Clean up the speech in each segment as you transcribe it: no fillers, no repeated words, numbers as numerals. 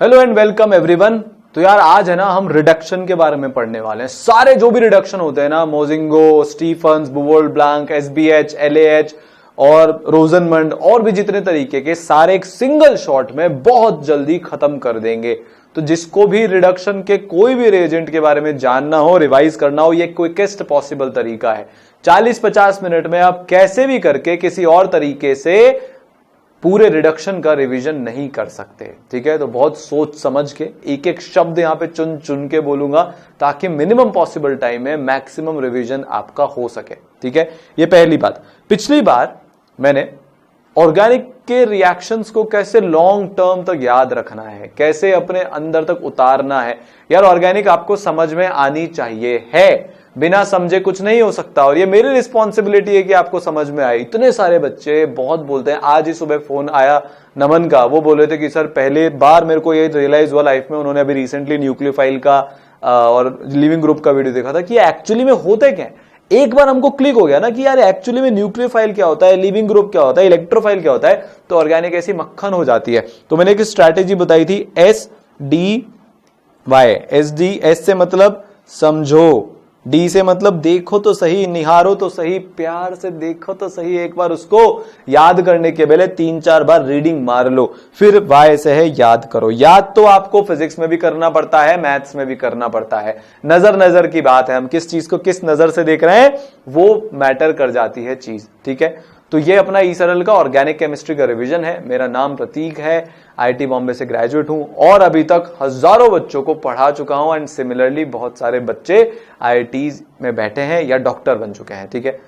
Hello and welcome everyone. तो यार आज है ना हम रिडक्शन के बारे में पढ़ने वाले हैं। सारे जो भी रिडक्शन होते हैं ना, मोजिंगो, स्टीफन्स, बुवोल्ड ब्लैंक, एसबीएच, एलएएच और रोजनमंड और भी जितने तरीके के सारे एक सिंगल शॉट में बहुत जल्दी खत्म कर देंगे। तो जिसको भी रिडक्शन के कोई भी रिएजेंट के बारे में जानना हो, रिवाइज करना हो, ये क्विकेस्ट पॉसिबल तरीका है। 40-50 मिनट में आप कैसे भी करके किसी और तरीके से पूरे रिडक्शन का रिवीजन नहीं कर सकते। ठीक है, तो बहुत सोच समझ के एक एक शब्द यहां पे चुन चुन के बोलूंगा ताकि मिनिमम पॉसिबल टाइम में मैक्सिमम रिवीजन आपका हो सके। ठीक है, ये पहली बात। पिछली बार मैंने ऑर्गेनिक के रिएक्शंस को कैसे लॉन्ग टर्म तक याद रखना है, कैसे अपने अंदर तक उतारना है। यार ऑर्गेनिक आपको समझ में आनी चाहिए है, बिना समझे कुछ नहीं हो सकता। और ये मेरी रिस्पॉन्सिबिलिटी है कि आपको समझ में आए। इतने सारे बच्चे बहुत बोलते हैं। आज ही सुबह फोन आया नमन का, वो बोल रहे थे कि सर पहले बार मेरे को ये रियलाइज हुआ लाइफ में, उन्होंने अभी रिसेंटली न्यूक्लियोफाइल का और लिविंग ग्रुप का वीडियो देखा था कि एक्चुअली में होते क्या है। एक बार हमको क्लिक हो गया ना कि यार एक्चुअली में न्यूक्लियोफाइल क्या होता है, लिविंग ग्रुप क्या होता है, इलेक्ट्रोफाइल क्या होता है, तो ऑर्गेनिक ऐसी मक्खन हो जाती है। तो मैंने एक स्ट्रैटेजी बताई थी, SDY। एस से मतलब समझो, डी से मतलब देखो तो सही, निहारो तो सही, प्यार से देखो तो सही। एक बार उसको याद करने के पहले 3-4 बार रीडिंग मार लो। फिर वाई से है याद करो। याद तो आपको फिजिक्स में भी करना पड़ता है, मैथ्स में भी करना पड़ता है। नजर की बात है, हम किस चीज को किस नजर से देख रहे हैं वो मैटर कर जाती है चीज। ठीक है, तो ये अपना ई सरल का ऑर्गेनिक केमिस्ट्री का रिवीजन है। मेरा नाम प्रतीक है, आईआईटी बॉम्बे से ग्रेजुएट हूं और अभी तक हजारों बच्चों को पढ़ा चुका हूं। एंड सिमिलरली बहुत सारे बच्चे आईआईटीज में बैठे हैं या डॉक्टर बन चुके हैं। ठीक है,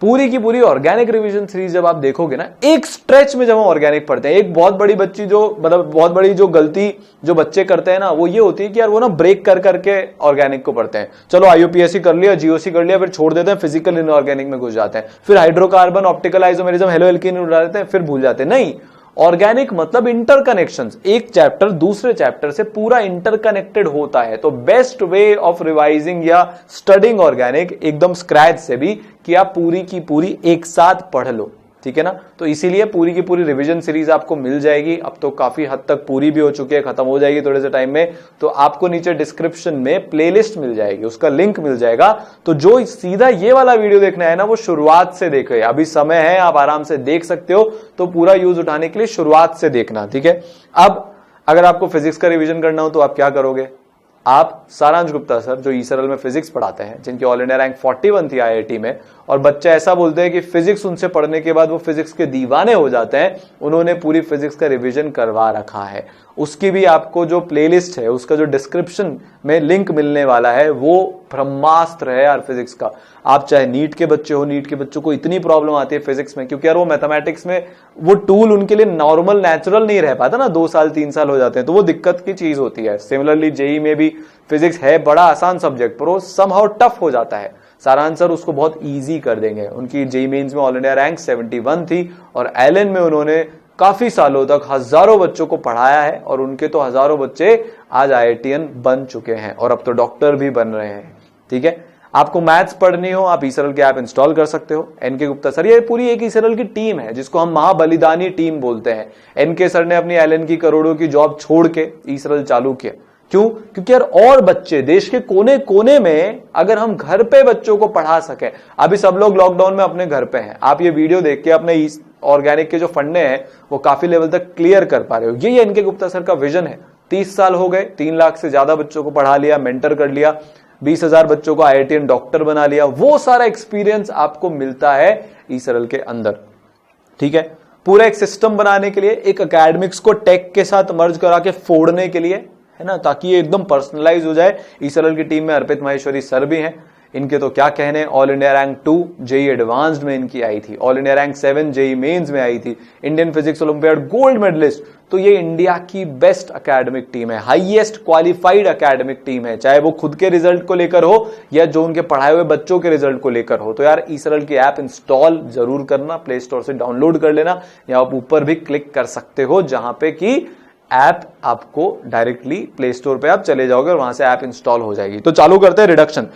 पूरी की पूरी ऑर्गेनिक रिवीजन सीरीज जब आप देखोगे ना, एक स्ट्रेच में जब हम ऑर्गेनिक पढ़ते हैं, एक बहुत बड़ी बच्ची जो मतलब बहुत बड़ी जो गलती जो बच्चे करते हैं ना, वो ये होती है कि यार वो ना ब्रेक कर करके ऑर्गेनिक को पढ़ते हैं। चलो आईयूपीएससी कर लिया, जीओसी कर लिया, फिर छोड़ देते हैं, फिजिकल इनऑर्गेनिक में घुस जाते हैं, फिर hydrocarbon, optical isomerism, hello alkene उड़ा देते हैं, फिर भूल जाते हैं। नहीं, ऑर्गेनिक मतलब इंटरकनेक्शंस, एक चैप्टर दूसरे चैप्टर से पूरा इंटरकनेक्टेड होता है। तो बेस्ट वे ऑफ रिवाइजिंग या स्टडिंग ऑर्गेनिक एकदम स्क्रैच से भी कि आप पूरी की पूरी एक साथ पढ़ लो। ठीक है ना, तो इसीलिए पूरी की पूरी रिवीजन सीरीज आपको मिल जाएगी। अब तो काफी हद तक पूरी भी हो चुकी है, खत्म हो जाएगी थोड़े से टाइम में। तो आपको नीचे डिस्क्रिप्शन में प्लेलिस्ट मिल जाएगी, उसका लिंक मिल जाएगा। तो जो सीधा ये वाला वीडियो देखना है ना, वो शुरुआत से देखे। अभी समय है, आप आराम से देख सकते हो। तो पूरा यूज उठाने के लिए शुरुआत से देखना। ठीक है, अब अगर आपको फिजिक्स का रिवीजन करना हो तो आप क्या करोगे, आप सारांश गुप्ता सर जो ई सरल में फिजिक्स पढ़ाते हैं, जिनकी ऑल इंडिया रैंक 41 थी आईआईटी में, और बच्चे ऐसा बोलते हैं कि फिजिक्स उनसे पढ़ने के बाद वो फिजिक्स के दीवाने हो जाते हैं, उन्होंने पूरी फिजिक्स का रिवीजन करवा रखा है। उसकी भी आपको जो प्लेलिस्ट है, उसका जो डिस्क्रिप्शन में लिंक मिलने वाला है, वो ब्रह्मास्त्र है यार फिजिक्स का। आप चाहे नीट के बच्चे हो, नीट के बच्चों को इतनी प्रॉब्लम आती है फिजिक्स में, क्योंकि यार वो मैथमेटिक्स में वो टूल उनके लिए नॉर्मल नेचुरल नहीं रह पाता ना, 2 साल 3 साल हो जाते हैं, तो वो दिक्कत की चीज होती है। सिमिलरली जेई में भी फिजिक्स है बड़ा आसान सब्जेक्ट, पर वो समहाउ टफ हो जाता है। सारांश सर उसको बहुत इजी कर देंगे। उनकी जेई मेंस में ऑल इंडिया रैंक 71 थी और एलएन में उन्होंने काफी सालों तक हजारों बच्चों को पढ़ाया है, और उनके तो हजारों बच्चे आज आईआईटीएन बन चुके हैं और अब तो डॉक्टर भी बन रहे हैं। ठीक है, आपको मैथ्स पढ़नी हो, आप ई सरल के ऐप इंस्टॉल कर सकते हो। एनके गुप्ता सर, ये पूरी एक ई सरल की टीम है जिसको हम महाबलिदानी टीम बोलते हैं। एनके सर ने अपनी एलएन की करोड़ों की जॉब छोड़ के ई सरल चालू किया। क्यों? क्योंकि यार और बच्चे देश के कोने कोने में अगर हम घर पे बच्चों को पढ़ा सके। अभी सब लोग लॉकडाउन में अपने घर पे हैं, आप ये वीडियो देख के अपने ऑर्गेनिक के जो फंडे हैं वो काफी लेवल तक क्लियर कर पा रहे हो। यही एनके गुप्ता सर का विजन है। 30 साल हो गए, 3 लाख से ज्यादा बच्चों को पढ़ा लिया, मेंटर कर लिया, 20,000 बच्चों को आईआईटीएन डॉक्टर बना लिया। वो सारा एक्सपीरियंस आपको मिलता है ई सरल के अंदर। ठीक है, पूरा एक सिस्टम बनाने के लिए, एक एकेडमिक्स को टेक के साथ मर्ज करा के फोड़ने के लिए, है ना, ताकि ये एकदम पर्सनलाइज हो जाए। ई सरल की टीम में अर्पित माहेश्वरी सर भी हैं, इनके तो क्या कहने। All India rank 2 JEE Advanced में इनकी आई थी, all India rank 7 JEE Mains में आई थी, Indian physics olympiad gold medalist. तो ये इंडिया की बेस्ट एकेडमिक टीम है, हाईएस्ट क्वालिफाइड एकेडमिक टीम है, चाहे वो खुद के रिजल्ट को लेकर हो या जो उनके पढ़ाए हुए बच्चों के रिजल्ट को लेकर हो। तो यार ई सरल की ऐप इंस्टॉल जरूर करना, प्ले स्टोर से डाउनलोड कर लेना, या आप ऊपर भी क्लिक कर सकते हो जहां पे कि ऐप आपको डायरेक्टली प्ले स्टोर पे आप चले जाओगे और वहां से ऐप इंस्टॉल हो जाएगी। तो चालू करते हैं रिडक्शन।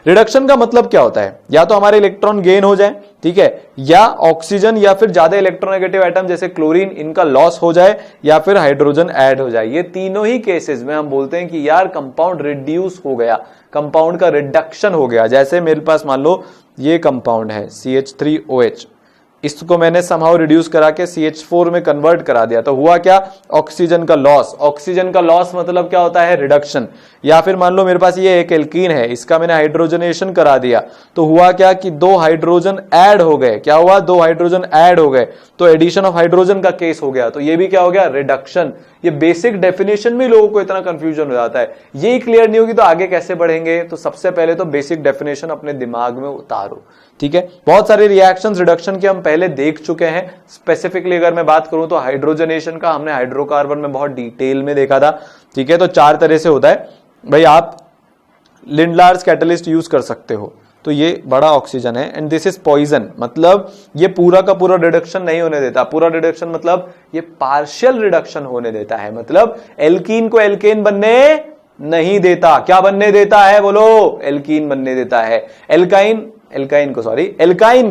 रिडक्शन का मतलब क्या होता है, या तो हमारे इलेक्ट्रॉन गेन हो जाए, ठीक है, या ऑक्सीजन या फिर ज्यादा इलेक्ट्रोनेगेटिव एटम जैसे क्लोरीन इनका लॉस हो जाए, या फिर हाइड्रोजन ऐड हो जाए। ये तीनों ही केसेस में हम बोलते हैं कि यार कंपाउंड रिड्यूस हो गया, कंपाउंड का रिडक्शन हो गया। जैसे मेरे पास मान लो ये कंपाउंड है CH3OH, इसको मैंने समहाउ रिड्यूस करा के CH4 में कन्वर्ट करा दिया, तो हुआ क्या, ऑक्सीजन का लॉस। ऑक्सीजन का लॉस मतलब क्या होता है, रिडक्शन। या फिर मान लो मेरे पास ये एक एल्कीन है, इसका मैंने हाइड्रोजनेशन करा दिया, तो हुआ क्या कि 2 हाइड्रोजन ऐड हो गए। क्या हुआ, 2 हाइड्रोजन ऐड हो गए, तो एडिशन ऑफ हाइड्रोजन का केस हो गया, तो ये भी क्या हो गया, रिडक्शन। ये बेसिक डेफिनेशन में लोगों को इतना कंफ्यूजन हो जाता है, ये क्लियर नहीं होगी तो आगे कैसे बढ़ेंगे। तो सबसे पहले तो बेसिक डेफिनेशन अपने दिमाग में उतारो, ठीक है। बहुत सारे रिएक्शंस रिडक्शन के हम पहले देख चुके हैं। स्पेसिफिकली अगर मैं बात करूं तो हाइड्रोजनेशन का हमने हाइड्रोकार्बन में बहुत डिटेल में देखा था, ठीक है। तो 4 तरह से होता है भाई, आप लिंडलार्स कैटलिस्ट यूज कर सकते हो। तो ये बड़ा ऑक्सीजन है एंड दिस इज पॉइजन, मतलब ये पूरा का पूरा रिडक्शन नहीं होने देता। पूरा रिडक्शन मतलब ये पार्शियल रिडक्शन होने देता है, मतलब एल्कीन को एल्केन बनने नहीं देता। क्या बनने देता है बोलो, एल्कीन बनने देता है। एल्काइन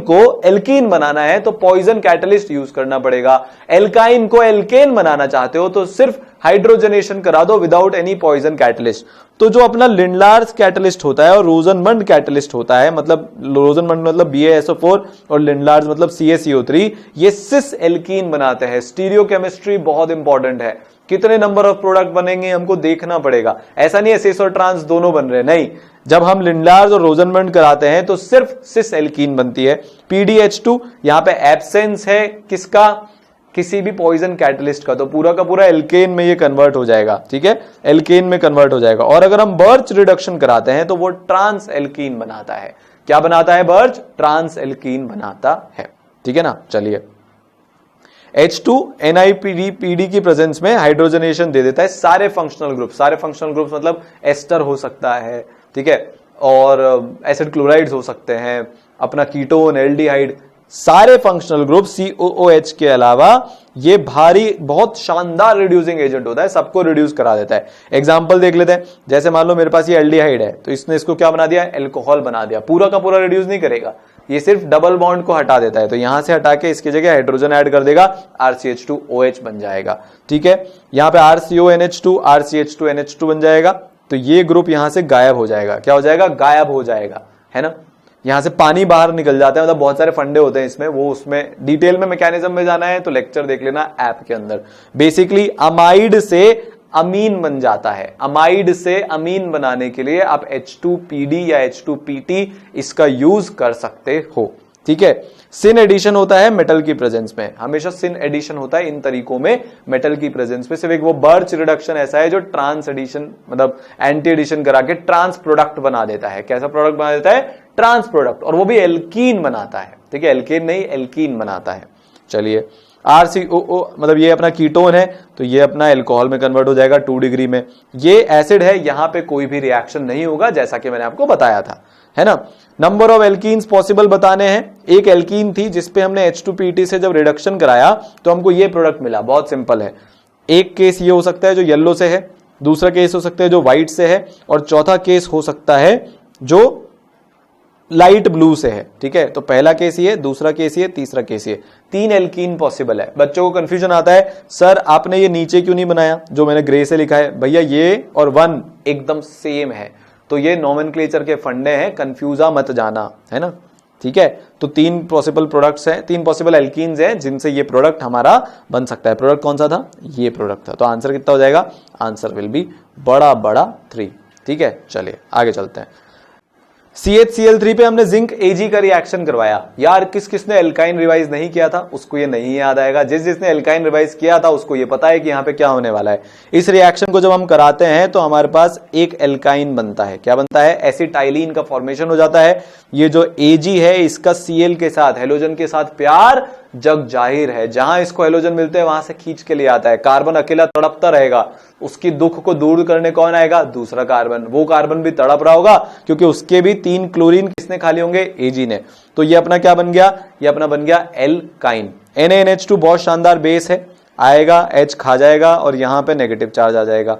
को एल्कीन बनाना है तो पॉइजन कैटलिस्ट यूज करना पड़ेगा। एल्काइन को एल्केन बनाना चाहते हो तो सिर्फ हाइड्रोजनेशन करा दो विदाउट एनी पॉइजन कैटलिस्ट। तो जो अपना लिंडलार्स कैटलिस्ट होता है और रोजनमंड कैटलिस्ट होता है, मतलब रोजनमंड मतलब BaSO4 और लिंडलार्स मतलब CaCO3, ये सिस एल्कीन बनाते हैं। स्टीरियोकेमिस्ट्री बहुत इंपॉर्टेंट है, कितने नंबर ऑफ प्रोडक्ट बनेंगे हमको देखना पड़ेगा। ऐसा नहीं है सिस और ट्रांस दोनों बन रहे, नहीं। जब हम लिंडलार्स और रोजनमंड कराते हैं तो सिर्फ सिस एल्कीन बनती है। PDH2 यहां पे एब्सेंस है किसका, किसी भी पॉइजन कैटलिस्ट का, तो पूरा का पूरा एल्केन में ये कन्वर्ट हो जाएगा, ठीक है, एल्केन में कन्वर्ट हो जाएगा। और अगर हम बर्च रिडक्शन कराते हैं तो वो ट्रांस एल्कीन बनाता है। क्या बनाता है बर्च, ट्रांस एल्कीन बनाता है, ठीक है ना। चलिए, H2 NiPD की प्रेजेंस में हाइड्रोजनेशन दे देता है सारे फंक्शनल ग्रुप मतलब एस्टर हो सकता है, ठीक है, और एसिड क्लोराइड्स हो सकते हैं, अपना कीटोन, एल्डिहाइड, सारे फंक्शनल ग्रुप COOH के अलावा ये भारी बहुत शानदार रिड्यूसिंग एजेंट होता है, सबको रिड्यूस करा देता है। एग्जांपल देख लेते हैं, जैसे मान लो मेरे पास ये एल्डिहाइड है, तो इसने इसको क्या बना दिया, एल्कोहल बना दिया। पूरा का पूरा रिड्यूस नहीं करेगा, ये सिर्फ डबल बॉन्ड को हटा देता है, तो यहां से हटा के इसकी जगह हाइड्रोजन ऐड कर देगा, RCH2OH बन जाएगा, ठीक है। यहां पे RCONH2 RCH2NH2 बन जाएगा, तो ये ग्रुप यहां से गायब हो जाएगा। क्या हो जाएगा, गायब हो जाएगा, है ना। यहां से पानी बाहर निकल जाता है, मतलब बहुत सारे फंडे होते हैं इसमें, वो उसमें डिटेल में मैकेनिज्म में जाना है तो लेक्चर देख लेना ऐप के अंदर। बेसिकली अमाइड से अमीन बन जाता है, अमाइड से अमीन बनाने के लिए आप H2PD या H2PT इसका यूज कर सकते हो, ठीक है। सिन एडिशन होता है मेटल की प्रेजेंस में, हमेशा सिन एडिशन होता है इन तरीकों में मेटल की प्रेजेंस में। सिर्फ एक वो बर्च रिडक्शन ऐसा है जो ट्रांस एडिशन मतलब एंटी एडिशन करा के ट्रांस प्रोडक्ट बना देता है। कैसा प्रोडक्ट बना देता है, ट्रांस प्रोडक्ट, और वो भी एल्कीन बनाता है, ठीक है, एल्केन नहीं एल्कीन बनाता है। चलिए, RCOO मतलब ये अपना कीटोन है, तो ये अपना एल्कोहल में कन्वर्ट हो जाएगा 2 डिग्री में। ये एसिड है, यहां पे कोई भी रिएक्शन नहीं होगा, जैसा कि मैंने आपको बताया था, है ना। नंबर ऑफ एल्कीन्स पॉसिबल बताने हैं। एक एल्कीन थी जिसपे हमने H2PT से जब रिडक्शन कराया तो हमको ये प्रोडक्ट मिला, बहुत सिंपल है। एक केस ये हो सकता है जो येलो से है, दूसरा केस हो सकता है जो व्हाइट से है, और चौथा केस हो सकता है जो लाइट ब्लू से है, ठीक है। तो पहला केस ये, दूसरा केस ये, तीसरा केस ये, 3 एल्कीन पॉसिबल है। बच्चों को कंफ्यूजन आता है, सर आपने ये नीचे क्यों नहीं बनाया जो मैंने ग्रे से लिखा है। भैया ये और 1 एकदम सेम है, तो ये नोमेनक्लेचर के फंडे हैं, कंफ्यूजा मत जाना, है ना, ठीक है। तो 3 पॉसिबल प्रोडक्ट्स हैं, 3 पॉसिबल एल्कीन्स हैं जिनसे ये प्रोडक्ट हमारा बन सकता है। प्रोडक्ट कौन सा था, ये प्रोडक्ट था। तो आंसर कितना हो जाएगा, आंसर विल बी बड़ा 3, ठीक है। चलिए आगे चलते हैं। CHCl3 पे हमने जिंक Ag का रिएक्शन करवाया। यार किस किसने एल्काइन रिवाइज नहीं किया था उसको ये नहीं याद आएगा, जिसने एल्काइन रिवाइज किया था उसको ये पता है कि यहाँ पे क्या होने वाला है। इस रिएक्शन को जब हम कराते हैं तो हमारे पास एक एल्काइन बनता है। क्या बनता है, एसिटाइलिन का फॉर्मेशन हो जाता है। ये जो Ag है इसका Cl के साथ, हेलोजन के साथ प्यार जग जाहिर है, जहां इसको हेलोजन मिलते हैं वहां से खींच के ले आता है। कार्बन अकेला तड़पता रहेगा, उसकी दुख को दूर करने कौन आएगा, दूसरा कार्बन। वो कार्बन भी तड़प रहा होगा क्योंकि उसके भी 3 क्लोरीन किसने खा लिए होंगे, Ag ने। तो ये अपना क्या बन गया, ये अपना बन गया एल्काइन। NaNH2 बहुत शानदार बेस है, आएगा H खा जाएगा और यहां पे नेगेटिव चार्ज आ जाएगा।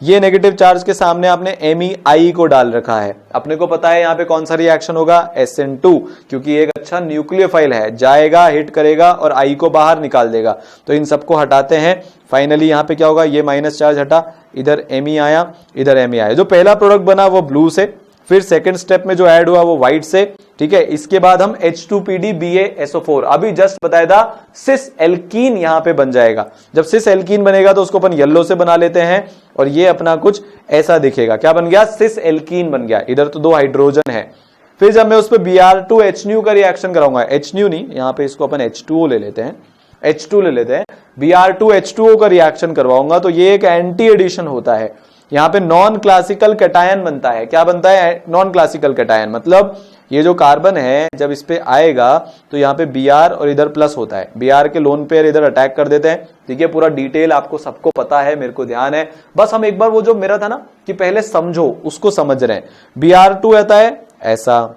ये नेगेटिव चार्ज के सामने आपने MEI को डाल रखा है। अपने को पता है यहाँ पे कौन सा रिएक्शन होगा, SN2, क्योंकि एक अच्छा न्यूक्लियोफाइल है, जाएगा, हिट करेगा और I को बाहर निकाल देगा। तो इन सबको हटाते हैं। फाइनली यहाँ पे क्या होगा, ये माइनस चार्ज हटा, इधर Me आया, इधर Me आया। जो पहला प्रोडक्ट बना वो ब्लू से, फिर सेकंड स्टेप में जो ऐड हुआ वो व्हाइट से, ठीक है। इसके बाद हम H2PD BaSO4, अभी जस्ट बताया था, सिस एल्कीन यहां पे बन जाएगा। जब सिस एल्कीन बनेगा तो उसको अपन येलो से बना लेते हैं और ये अपना कुछ ऐसा दिखेगा। क्या बन गया, सिस एल्कीन बन गया। इधर तो 2 हाइड्रोजन है। फिर जब मैं उस पर Br2HNu का रिएक्शन कराऊंगा, HNu नहीं, यहां पे इसको अपन H2O ले लेते हैं, H2 ले लेते हैं, Br2H2O का रिएक्शन करवाऊंगा तो ये एक एंटी एडिशन होता है। यहां पे नॉन क्लासिकल कैटायन बनता है। क्या बनता है, नॉन क्लासिकल कैटायन, मतलब ये जो कार्बन है जब इस पे आएगा तो यहाँ पे Br और इधर प्लस होता है, Br के लोन पेयर इधर अटैक कर देते हैं। ठीक है, पूरा डिटेल आपको सबको पता है, मेरे को ध्यान है, बस हम एक बार वो जो मेरा था ना कि पहले समझो, उसको समझ रहे हैं। Br2 रहता है ऐसा,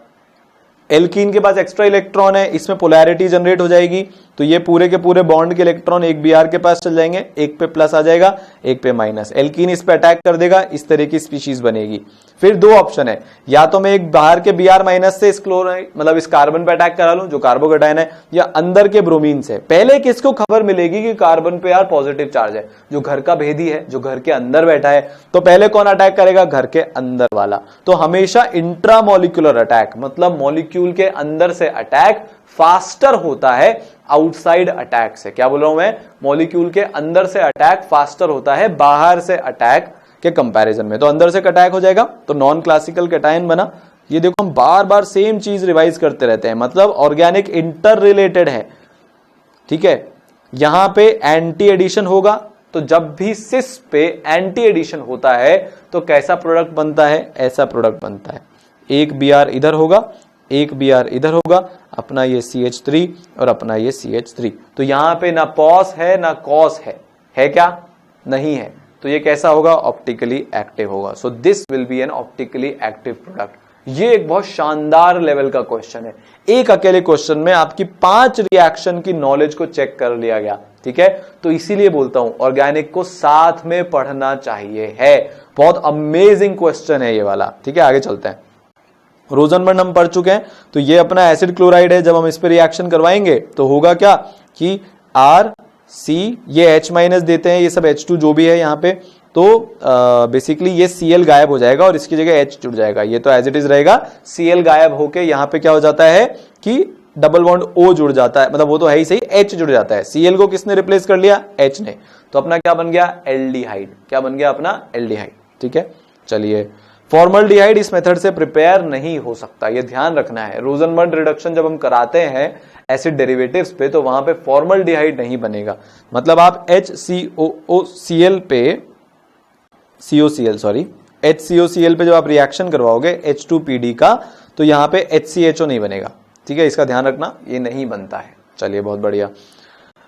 एल्कीन के पास एक्स्ट्रा इलेक्ट्रॉन है, इसमें पोलैरिटी जनरेट हो जाएगी, तो ये पूरे के पूरे बॉन्ड के इलेक्ट्रॉन एक Br के पास चल जाएंगे, एक पे प्लस आ जाएगा, एक पे माइनस। एल्कीन इस पे अटैक कर देगा, इस तरह की स्पीशीज बनेगी। फिर 2 ऑप्शन है, या तो मैं एक बाहर के Br माइनस से इस क्लोराइड मतलब इस कार्बन पे अटैक करा लूं जो कार्बोकैटायन है, या अंदर के ब्रोमीन से। पहले किसको खबर मिलेगी कि कार्बन पे यार पॉजिटिव चार्ज है, जो घर का भेदी है, जो घर के अंदर बैठा है, तो पहले कौन अटैक करेगा, घर के अंदर वाला। तो हमेशा इंट्रामोलिकुलर अटैक, मतलब मॉलिक्यूल के अंदर से अटैक फास्टर होता है आउटसाइड अटैक से। क्या बोल रहा हूं मैं, मॉलिक्यूल के अंदर से अटैक फास्टर होता है बाहर से अटैक के कंपैरिजन में। तो अंदर से अटैक हो जाएगा, तो नॉन क्लासिकल कैटायन बना। ये देखो हम बार बार सेम चीज रिवाइज करते रहते हैं, मतलब ऑर्गेनिक इंटर रिलेटेड है। ठीक है, यहां पे एंटी एडिशन होगा, तो जब भी सिस पे एंटी एडिशन होता है तो कैसा प्रोडक्ट बनता है, ऐसा प्रोडक्ट बनता है। एक Br इधर होगा, एक Br इधर होगा, अपना ये CH3 और अपना ये CH3। तो यहां पे ना पॉस है ना कॉस है क्या, नहीं है। तो ये कैसा होगा, ऑप्टिकली एक्टिव होगा। So this will be N optically active product. ये एक बहुत शानदार लेवल का क्वेश्चन है। एक अकेले क्वेश्चन में आपकी 5 रिएक्शन की नॉलेज को चेक कर लिया गया। ठीक है, तो इसीलिए बोलता हूं ऑर्गेनिक को साथ में पढ़ना चाहिए है। बहुत अमेजिंग क्वेश्चन है ये वाला। ठीक है, आगे चलते हैं। रोजनबर्ग हम पढ़ चुके हैं, तो ये अपना एसिड क्लोराइड है। जब हम इस पर रिएक्शन करवाएंगे तो होगा क्या कि RC, ये H माइनस देते हैं, ये सब H2 जो भी है यहाँ पे, तो बेसिकली ये Cl गायब हो जाएगा और इसकी जगह H जुड़ जाएगा। ये तो एज इट इज रहेगा, Cl गायब होके यहाँ पे क्या हो जाता है कि डबल बॉन्ड O जुड़ जाता है, मतलब वो तो है ही सही, H जुड़ जाता है। Cl को किसने रिप्लेस कर लिया, H ने। तो अपना क्या बन गया, एल्डिहाइड। क्या बन गया अपना, एल्डिहाइड। ठीक है, चलिए। फॉर्मल्डिहाइड इस मेथड से प्रिपेयर नहीं हो सकता, ये ध्यान रखना है। रोजनबर्ग रिडक्शन जब हम कराते हैं एसिड डेरिवेटिव्स पे, तो वहां पे फॉर्मल्डिहाइड नहीं बनेगा। मतलब आप HCOCl पे HCOCl पे जब आप रिएक्शन करवाओगे H2PD का, तो यहां पे HCHO नहीं बनेगा। ठीक है, इसका ध्यान रखना, ये नहीं बनता है। चलिए, बहुत बढ़िया।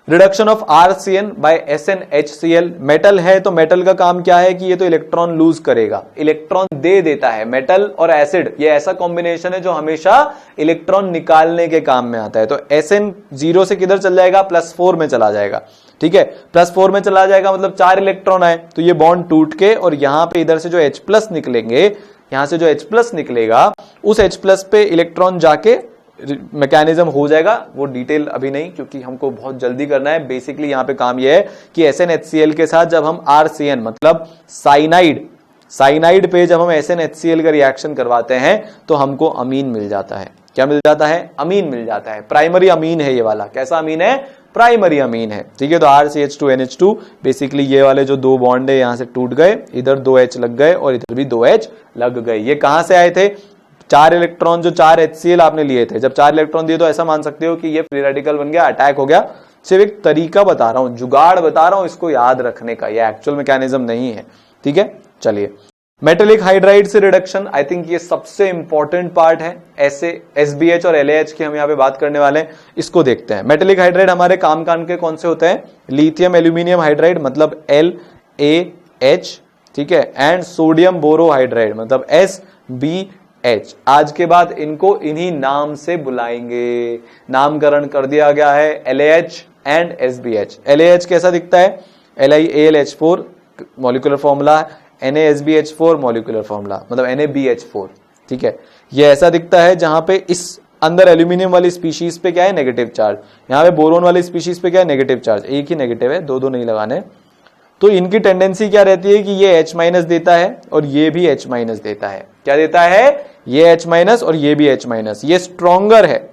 Reduction of RCN by SnHCl, metal है तो मेटल का काम क्या है कि ये तो इलेक्ट्रॉन लूज करेगा, इलेक्ट्रॉन दे देता है। मेटल और एसिड ये ऐसा कॉम्बिनेशन है जो हमेशा इलेक्ट्रॉन निकालने के काम में आता है। तो Sn 0 से किधर चल जाएगा, +4 में चला जाएगा। ठीक है, +4 में चला जाएगा, मतलब 4 इलेक्ट्रॉन आए, तो ये बॉन्ड टूट के और यहां पे इधर से जो H+ निकलेंगे, यहां से जो H+ निकलेगा, उस H+ पे इलेक्ट्रॉन जाके मैकेनिज्म हो जाएगा। वो डिटेल अभी नहीं, क्योंकि हमको बहुत जल्दी करना है। बेसिकली यहां पे काम यह है कि SnHCl के साथ जब हम RCN मतलब साइनाइड पे जब हम SnHCl का रिएक्शन करवाते हैं तो हमको अमीन मिल जाता है। क्या मिल जाता है, अमीन मिल जाता है। प्राइमरी अमीन है ये वाला। कैसा अमीन है, प्राइमरी अमीन है। ठीक है, तो RCH2NH2 बेसिकली ये वाले जो 2 बॉन्ड है यहां से टूट गए, इधर 2 H लग गए और इधर भी 2 H लग गए। ये कहां से आए थे, 4 इलेक्ट्रॉन जो 4 HCl आपने लिए थे, जब 4 इलेक्ट्रॉन दिए तो ऐसा मान सकते हो कि ये फ्री रेडिकल बन गया, अटैक हो गया। सिर्फ एक तरीका बता रहा हूं, जुगाड़ बता रहा हूं इसको याद रखने का, ये एक्चुअल मैकेनिज्म नहीं है। ठीक है, चलिए। मेटेलिक हाइड्राइड से रिडक्शन, आई थिंक ये सबसे इंपॉर्टेंट पार्ट है। ऐसे SBH और LAH की हम यहाँ पे बात करने वाले हैं, इसको देखते हैं। मेटेलिक हाइड्राइड हमारे काम के कौन से होते हैं, लिथियम एल्यूमिनियम हाइड्राइड मतलब LAH, ठीक है, एंड सोडियम बोरोहाइड्राइड मतलब SBH। आज के बाद इनको इन्हीं नाम से बुलाएंगे, नामकरण कर दिया गया है, LAH एंड SBH। LAH कैसा दिखता है, LiAlH4 molecular formula, NaSbH4 molecular formula, मतलब NaBH4, ठीक है। ये ऐसा दिखता है जहां पे इस अंदर एल्यूमिनियम वाली स्पीशीज पे क्या है, नेगेटिव चार्ज, यहाँ पे बोरोन वाली स्पीशीज पे क्या है, नेगेटिव चार्ज, एक ही नेगेटिव है, दो दो नहीं लगाने। तो इनकी टेंडेंसी क्या रहती है कि ये H- देता है और ये भी H- देता है। क्या देता है, ये H- और ये भी H-, ये स्ट्रॉन्गर है।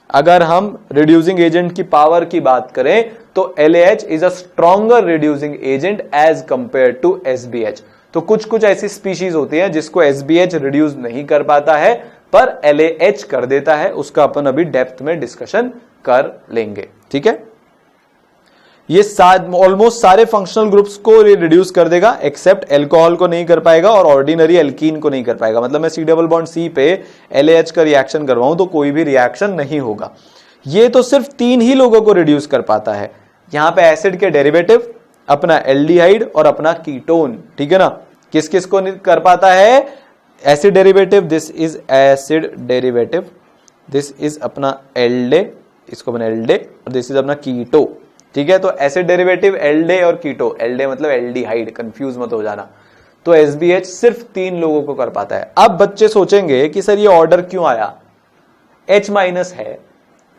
अगर हम रिड्यूसिंग एजेंट की पावर की बात करें तो LaH is a stronger reducing agent as compare to SbH। तो कुछ कुछ ऐसी स्पीशीज होती हैं जिसको SbH रिड्यूस नहीं कर पाता है पर LaH कर देता है, उसका अपन अभी डेप्थ में डिस्कशन कर लेंगे, ठीक है। ये ऑलमोस्ट सारे फंक्शनल ग्रुप्स को रिड्यूस कर देगा एक्सेप्ट एल्कोहल को नहीं कर पाएगा और ऑर्डिनरी एल्कीन को नहीं कर पाएगा। मतलब मैं C+C पे LaH का रिएक्शन करवाऊं तो कोई भी रिएक्शन नहीं होगा। ये तो सिर्फ 3 ही लोगों को रिड्यूस कर पाता है। यहां पे एसिड के डेरिवेटिव, अपना एल्डिहाइड और अपना कीटोन, ठीक है ना। किस किस को कर पाता है, acid derivative, this is acid derivative, this is अपना एल्डे, इसको बना एल्डे, और दिस इज अपना कीटो, ठीक है। तो एसिड डेरिवेटिव एल्डे और कीटो, एल्डे मतलब एल्डिहाइड, कंफ्यूज मत हो जाना। तो SbH सिर्फ 3 लोगों को कर पाता है। अब बच्चे सोचेंगे कि सर ये ऑर्डर क्यों आया, H- है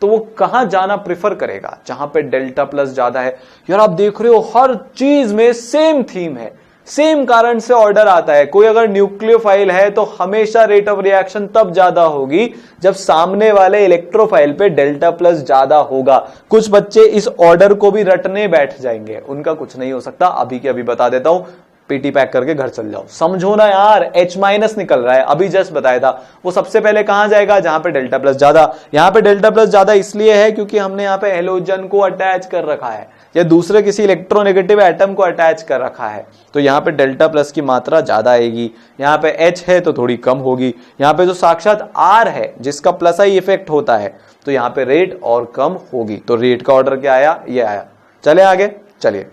तो वो कहां जाना प्रिफर करेगा, जहां पे डेल्टा प्लस ज्यादा है। यार आप देख रहे हो हर चीज में सेम थीम है, सेम कारण से ऑर्डर आता है। कोई अगर न्यूक्लियोफाइल है तो हमेशा रेट ऑफ रिएक्शन तब ज्यादा होगी जब सामने वाले इलेक्ट्रोफाइल पे डेल्टा प्लस ज्यादा होगा। कुछ बच्चे इस ऑर्डर को भी रटने बैठ जाएंगे, उनका कुछ नहीं हो सकता, अभी के अभी बता देता हूं, पीटी पैक करके घर चल जाओ। समझो ना यार, H- निकल रहा है, अभी जस्ट बताया था। वो सबसे पहले कहां जाएगा, जहां पे डेल्टा प्लस ज्यादा। यहां पे डेल्टा प्लस ज्यादा इसलिए है क्योंकि हमने यहां पे हेलोजन को अटैच कर रखा है या दूसरे किसी इलेक्ट्रोनेगेटिव एटम को अटैच कर रखा है, तो यहां पे डेल्टा प्लस की मात्रा ज्यादा आएगी। यहां पे H है तो थोड़ी कम होगी। यहां पे जो साक्षात R है जिसका प्लस आई इफेक्ट होता है, तो यहां पे रेट और कम होगी। तो रेट का ऑर्डर क्या आया, ये आया। चले आगे, चलिए।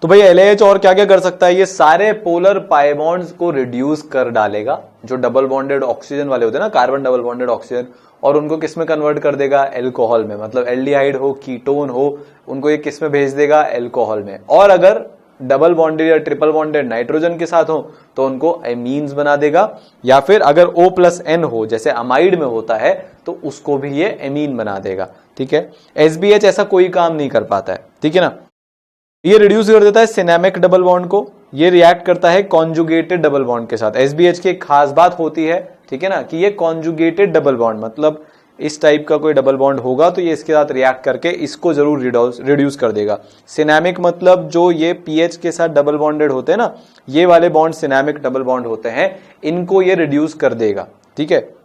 तो भाई LaH और क्या क्या कर सकता है, ये सारे पोलर पाई बॉन्ड्स को रिड्यूस कर डालेगा, जो डबल बॉन्डेड ऑक्सीजन वाले होते हैं ना, कार्बन डबल बॉन्डेड ऑक्सीजन, और उनको किस में कन्वर्ट कर देगा, एल्कोहल में। मतलब एल्डिहाइड हो, कीटोन हो, उनको ये किस में भेज देगा, एल्कोहल में। और अगर डबल बॉन्डेड या ट्रिपल बॉन्डेड नाइट्रोजन के साथ हो तो उनको एमीन्स बना देगा, या फिर अगर O+N हो जैसे अमाइड में होता है तो उसको भी ये एमीन बना देगा, ठीक है। SbH ऐसा कोई काम नहीं कर पाता है, ठीक है ना। ये रिड्यूस कर देता है सिनेमिक डबल बॉन्ड को, ये रिएक्ट करता है कॉन्जुगेटेड डबल बॉन्ड के साथ। SbH की एक खास बात होती है, ठीक है ना, कि ये कॉन्जुगेटेड डबल बॉन्ड, मतलब इस टाइप का कोई डबल बॉन्ड होगा तो ये इसके साथ रिएक्ट करके इसको जरूर रिड्यूस कर देगा। सिनेमिक मतलब जो ये पीएच के साथ डबल बॉन्डेड होते हैं ना, ये वाले बॉन्ड सिनेमिक डबल बॉन्ड होते हैं, इनको ये रिड्यूस कर देगा, ठीक है।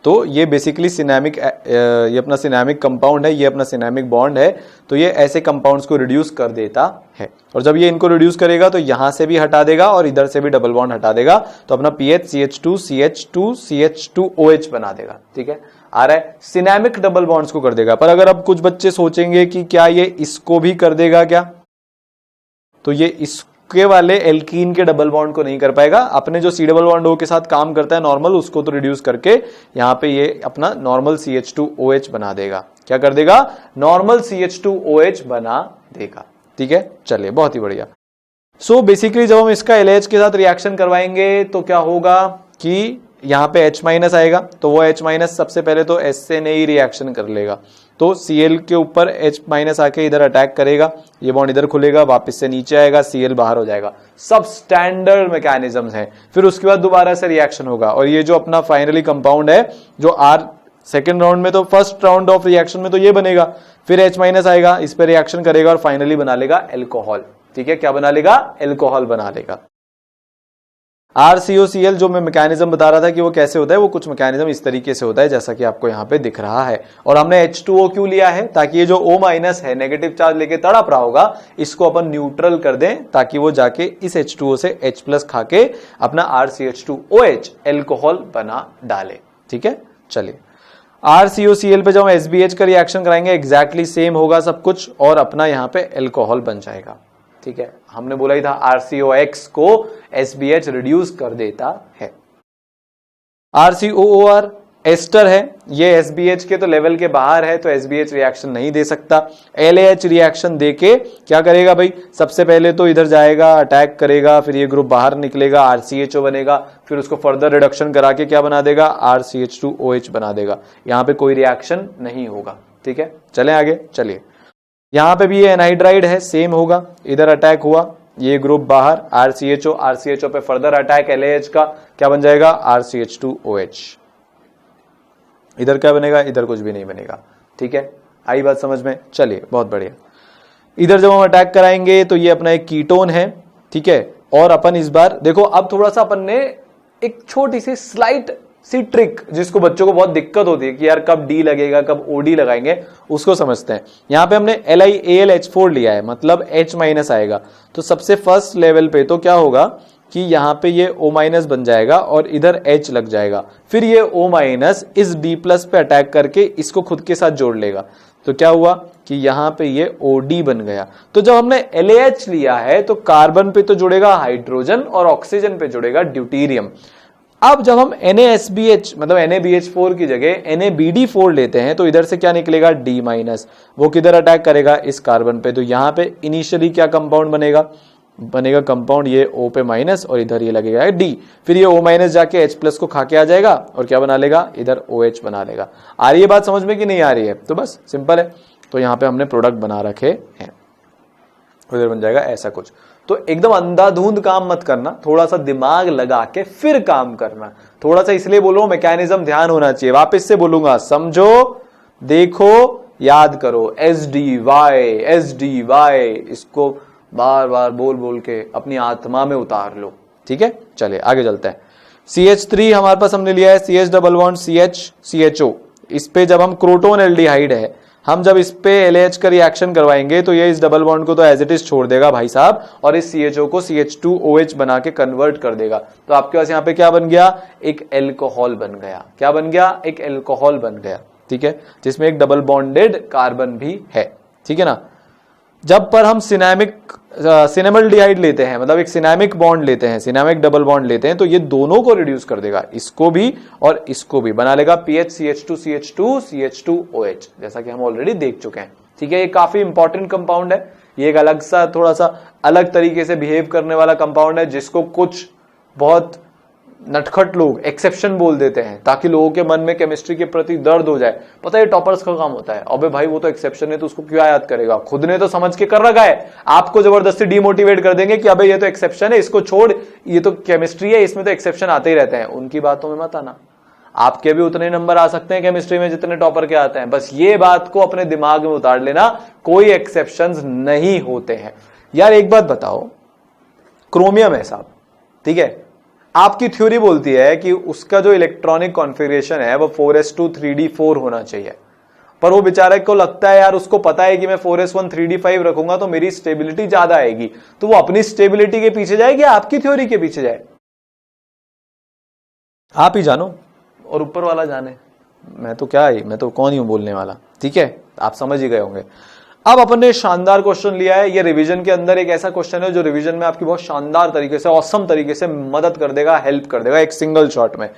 तो ये बेसिकली सिनेमिक, ये अपना सिनेमिक कंपाउंड है, ये अपना सिनेमिक बॉन्ड है, तो ये ऐसे कंपाउंड्स को रिड्यूस कर देता है। और जब ये इनको रिड्यूस करेगा तो यहां से भी हटा देगा और इधर से भी डबल बॉन्ड हटा देगा, तो अपना पीएच CH2 CH2 CH2OH बना देगा, ठीक है। आ रहा है, सिनेमिक डबल बॉन्ड्स को कर देगा। पर अगर अब कुछ बच्चे सोचेंगे कि क्या ये इसको भी कर देगा क्या, तो ये इसके वाले एल्कीन के डबल बॉन्ड को नहीं कर पाएगा। अपने जो C+O के साथ काम करता है नॉर्मल, उसको तो रिड्यूस करके यहां पे ये अपना नॉर्मल CH2OH बना देगा। क्या कर देगा, नॉर्मल CH2OH बना देगा, ठीक है। चलिए, बहुत ही बढ़िया। सो बेसिकली जब हम इसका LaH के साथ रिएक्शन करवाएंगे तो क्या होगा कि यहां पे H- आएगा, तो वो H- सबसे पहले तो S से नहीं रिएक्शन कर लेगा, तो Cl के ऊपर H- आके इधर अटैक करेगा, ये बॉन्ड इधर खुलेगा, वापस से नीचे आएगा, Cl बाहर हो जाएगा। सब स्टैंडर्ड मैकेनिज्म्स हैं। फिर उसके बाद दोबारा से रिएक्शन होगा, और ये जो अपना फाइनली कंपाउंड है जो R सेकेंड राउंड में, तो फर्स्ट राउंड ऑफ रिएक्शन में तो ये बनेगा, फिर H- आएगा, इस पर रिएक्शन करेगा और फाइनली बना लेगा एल्कोहल, ठीक है। क्या बना लेगा, एल्कोहल बना लेगा। RCOCl जो मैं मैकेनिज्म बता रहा था कि वो कैसे होता है, वो कुछ मैकेनिज्म इस तरीके से होता है जैसा कि आपको यहां पे दिख रहा है। और हमने H2O क्यों लिया है, ताकि ये जो O- है, नेगेटिव चार्ज लेके तड़प रहा होगा, इसको अपन न्यूट्रल कर दें, ताकि वो जाके इस H2O से H+ खा के अपना RCH2OH एल्कोहल बना डाले, ठीक है। चलिए, RCOCl पे जब हम SbH का रिएक्शन कराएंगे एग्जैक्टली सेम होगा सब कुछ, और अपना यहां पे एल्कोहल बन जाएगा, ठीक है। हमने बोला ही था RCOX को SbH रिड्यूस कर देता है। RCOOR एस्टर है, ये एसबीएच के तो लेवल के बाहर है, तो एसबीएच रिएक्शन नहीं दे सकता। एलएच रिएक्शन देके क्या करेगा भाई, सबसे पहले तो इधर जाएगा, अटैक करेगा, फिर ये ग्रुप बाहर निकलेगा, आरसीएचओ बनेगा, फिर उसको फर्दर रिडक्शन करा के क्या बना देगा, RCH2OH बना देगा। यहां पे कोई रिएक्शन नहीं होगा। ठीक है, चलें आगे। चलिए, यहां पे भी ये एनहाइड्राइड है, सेम होगा, इधर अटैक हुआ, ये ग्रुप बाहर, आरसीएचओ पे फर्दर अटैक एलएच का, क्या बन जाएगा, RCH2OH। इधर क्या बनेगा, इधर कुछ भी नहीं बनेगा। ठीक है, आई बात समझ में। चलिए, बहुत बढ़िया। इधर जब हम अटैक कराएंगे तो ये अपना एक कीटोन है। ठीक है, और अपन इस बार देखो, अब थोड़ा सा अपन ने एक छोटी सी स्लाइट सी ट्रिक, जिसको बच्चों को बहुत दिक्कत होती है कि यार कब डी लगेगा, कब ओडी लगाएंगे, उसको समझते हैं। यहां पे हमने LiAlH4 लिया है, मतलब H माइनस आएगा। तो सबसे फर्स्ट लेवल पे तो क्या होगा कि यहां पे ये O माइनस बन जाएगा और इधर H लग जाएगा, फिर ये O माइनस इस D प्लस पे अटैक करके इसको खुद के साथ जोड़ लेगा। तो क्या हुआ कि यहां पे ये OD बन गया। तो जब हमने LAH लिया है तो कार्बन पे तो जुड़ेगा हाइड्रोजन और ऑक्सीजन पे जुड़ेगा ड्यूटीरियम। अब जब हम NaSBH मतलब NaBH4 की जगह NaBD4 लेते हैं तो इधर से क्या निकलेगा, D माइनस, वो किधर अटैक करेगा, इस कार्बन पे। तो यहां पे इनिशियली क्या कंपाउंड बनेगा कंपाउंड, ये O पे माइनस और इधर ये लगेगा D, फिर ये O माइनस जाके H प्लस को खा के आ जाएगा और क्या बना लेगा, इधर OH बना लेगा। आ रही है बात समझ में कि नहीं आ रही है? तो बस सिंपल है। तो यहां पे हमने प्रोडक्ट बना रखे हैं, उधर बन जाएगा ऐसा कुछ। तो एकदम अंधाधुंध काम मत करना, थोड़ा सा दिमाग लगा के फिर काम करना। थोड़ा सा इसलिए बोलो, मैकेनिज्म ध्यान होना चाहिए। वापस से बोलूंगा, समझो, देखो, याद करो, SDY, इसको बार बार बोल बोल के अपनी आत्मा में उतार लो। ठीक है, चलिए आगे चलते हैं। CH3 हमारे पास हमने लिया है, CH डबल बॉन्ड CHCHO। इस पे जब हम क्रोटोन एल्डिहाइड है, हम जब इस पे LH का रिएक्शन करवाएंगे तो ये इस डबल बॉन्ड को तो एज इट इज छोड़ देगा भाई साहब, और इस CHO को CH2OH बना के कन्वर्ट कर देगा। तो आपके पास यहाँ पे क्या बन गया, एक एल्कोहल बन गया। क्या बन गया, एक एल्कोहल बन गया। ठीक है, जिसमें एक डबल बॉन्डेड कार्बन भी है। ठीक है ना। जब पर हम सिनेमल्डिहाइड लेते हैं, मतलब एक सिनेमिक बॉन्ड लेते हैं, सिनेमिक डबल बॉन्ड लेते हैं, तो ये दोनों को रिड्यूस कर देगा, इसको भी और इसको भी, बना लेगा PHCH2CH2CH2OH, जैसा कि हम ऑलरेडी देख चुके हैं। ठीक है, ये काफी इंपॉर्टेंट कंपाउंड है। ये एक अलग सा, थोड़ा सा अलग तरीके से बिहेव करने वाला कंपाउंड है, जिसको कुछ बहुत नटखट लोग एक्सेप्शन बोल देते हैं ताकि लोगों के मन में केमिस्ट्री के प्रति दर्द हो जाए। पता है टॉपर्स का काम होता है, अबे भाई वो तो एक्सेप्शन है तो उसको क्यों याद करेगा, खुद ने तो समझ के कर रखा है। आपको जबरदस्ती डिमोटिवेट कर देंगे कि अबे ये तो एक्सेप्शन है, इसको छोड़, ये तो केमिस्ट्री है, इसमें तो एक्सेप्शन आते ही रहते हैं। उनकी बातों में मत आना, आपके भी उतने नंबर आ सकते हैं केमिस्ट्री में जितने टॉपर के आते हैं। बस ये बात को अपने दिमाग में उतार लेना, कोई एक्सेप्शंस नहीं होते हैं। यार एक बात बताओ, क्रोमियम है साहब, ठीक है, आपकी थ्योरी बोलती है कि उसका जो इलेक्ट्रॉनिक कॉन्फ़िगरेशन है वो 4s2 3d4 होना चाहिए, पर वो बेचारे को लगता है यार, उसको पता है कि मैं 4s1 3d5 रखूंगा तो मेरी स्टेबिलिटी ज्यादा आएगी, तो वो अपनी स्टेबिलिटी के पीछे जाए कि आपकी थ्योरी के पीछे जाए? आप ही जानो और ऊपर वाला जाने, मैं तो क्या है, मैं तो कौन ही हूं बोलने वाला। ठीक है, आप समझ ही गए होंगे। अब अपन ने शानदार क्वेश्चन लिया है, ये रिवीजन के अंदर एक ऐसा क्वेश्चन है जो रिवीजन में आपकी बहुत शानदार तरीके से, ऑसम तरीके से मदद कर देगा, हेल्प कर देगा एक सिंगल शॉट में।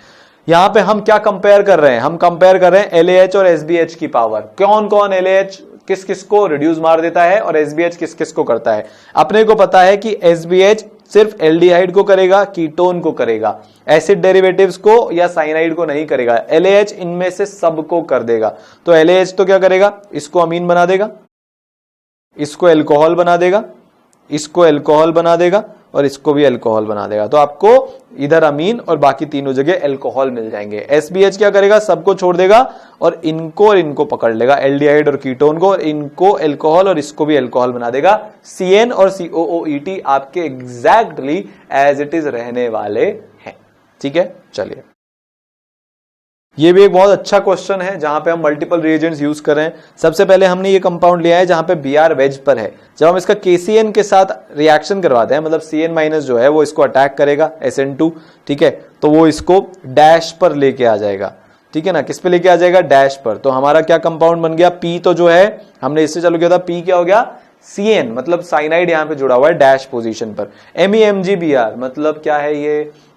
यहां पे हम क्या कंपेयर कर रहे हैं, हम कंपेयर कर रहे हैं LAH और SBH की पावर। कौन कौन LAH किस किस को रिड्यूस मार देता है और SBH किस किस को करता है। अपने को पता है कि SBH सिर्फ एल्डिहाइड को करेगा, कीटोन को करेगा, एसिड डेरिवेटिव्स को या साइनाइड को नहीं करेगा। LAH इनमें से सबको कर देगा। तो LAH तो क्या करेगा, इसको अमीन बना देगा, इसको अल्कोहल बना देगा, इसको अल्कोहल बना देगा और इसको भी अल्कोहल बना देगा। तो आपको इधर अमीन और बाकी तीनों जगह अल्कोहल मिल जाएंगे। SBH क्या करेगा, सबको छोड़ देगा और इनको पकड़ लेगा, एल्डिहाइड और कीटोन को, और इनको अल्कोहल और इसको भी अल्कोहल बना देगा। CN और COOET आपके एग्जैक्टली एज इट इज रहने वाले हैं। ठीक है, चलिए, ये भी एक बहुत अच्छा क्वेश्चन है जहां पे हम मल्टीपल रिएजेंट्स यूज कर रहे हैं। सबसे पहले हमने ये कंपाउंड लिया है जहां पे Br वेज पर है। जब हम इसका KCN के साथ रिएक्शन करवाते हैं, मतलब CN माइनस जो है वो इसको अटैक करेगा SN2, ठीक है, तो वो इसको डैश पर लेके आ जाएगा। ठीक है ना, किस पे लेके आ जाएगा, डैश पर। तो हमारा क्या कंपाउंड बन गया, P तो जो है हमने इससे चालू किया था, P क्या हो गया, CN मतलब साइनाइड यहां पे जुड़ा हुआ है डैश पोजीशन पर। MEMGBr मतलब क्या है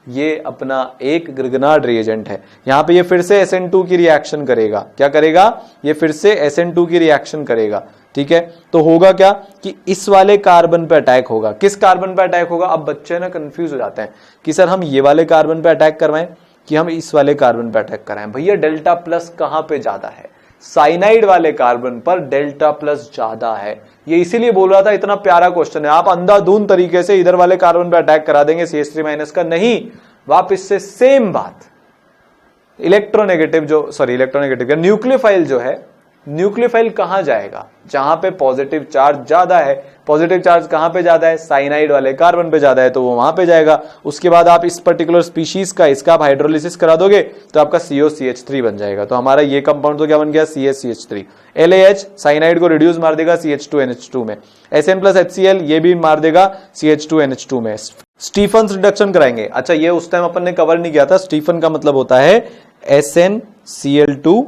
ये अपना एक ग्रिगनार्ड रिएजेंट है। यहां पे ये फिर से SN2 की रिएक्शन करेगा। क्या करेगा? ये फिर से SN2 की रिएक्शन करेगा। ठीक है, तो होगा क्या कि इस वाले कार्बन पे अटैक होगा। किस कार्बन पे अटैक होगा? अब बच्चे ना कंफ्यूज हो जाते हैं कि सर हम ये वाले कार्बन पे अटैक करवाएं कि हम इस वाले कार्बन पे अटैक कराएं। भैया डेल्टा प्लस कहां पे ज्यादा है? साइनाइड वाले कार्बन पर डेल्टा प्लस ज्यादा है। ये इसीलिए बोल रहा था इतना प्यारा क्वेश्चन है। आप अंधाधुंध तरीके से इधर वाले कार्बन पे अटैक करा देंगे CH3 माइनस का, नहीं, वापिस से सेम बात। इलेक्ट्रोनेगेटिव का न्यूक्लियोफाइल जो है, न्यूक्लियोफाइल कहां जाएगा? जहां पे पॉजिटिव चार्ज ज्यादा है। पॉजिटिव चार्ज कहां पे ज्यादा है? साइनाइड वाले कार्बन पे ज्यादा है, तो वो वहां पे जाएगा। उसके बाद आप इस पर्टिकुलर स्पीशीज का इसका आप हाइड्रोलिसिस करा दोगे तो आपका COCH3 बन जाएगा। तो हमारा ये कंपाउंड तो क्या बन गया? CH3। LAH साइनाइड को रिड्यूस मार देगा CH2NH2 में। SN प्लस HCl ये भी मार देगा CH2NH2 में। स्टीफन रिडक्शन कराएंगे। अच्छा, ये उस टाइम अपन ने कवर नहीं किया था। स्टीफन का मतलब होता है SnCl2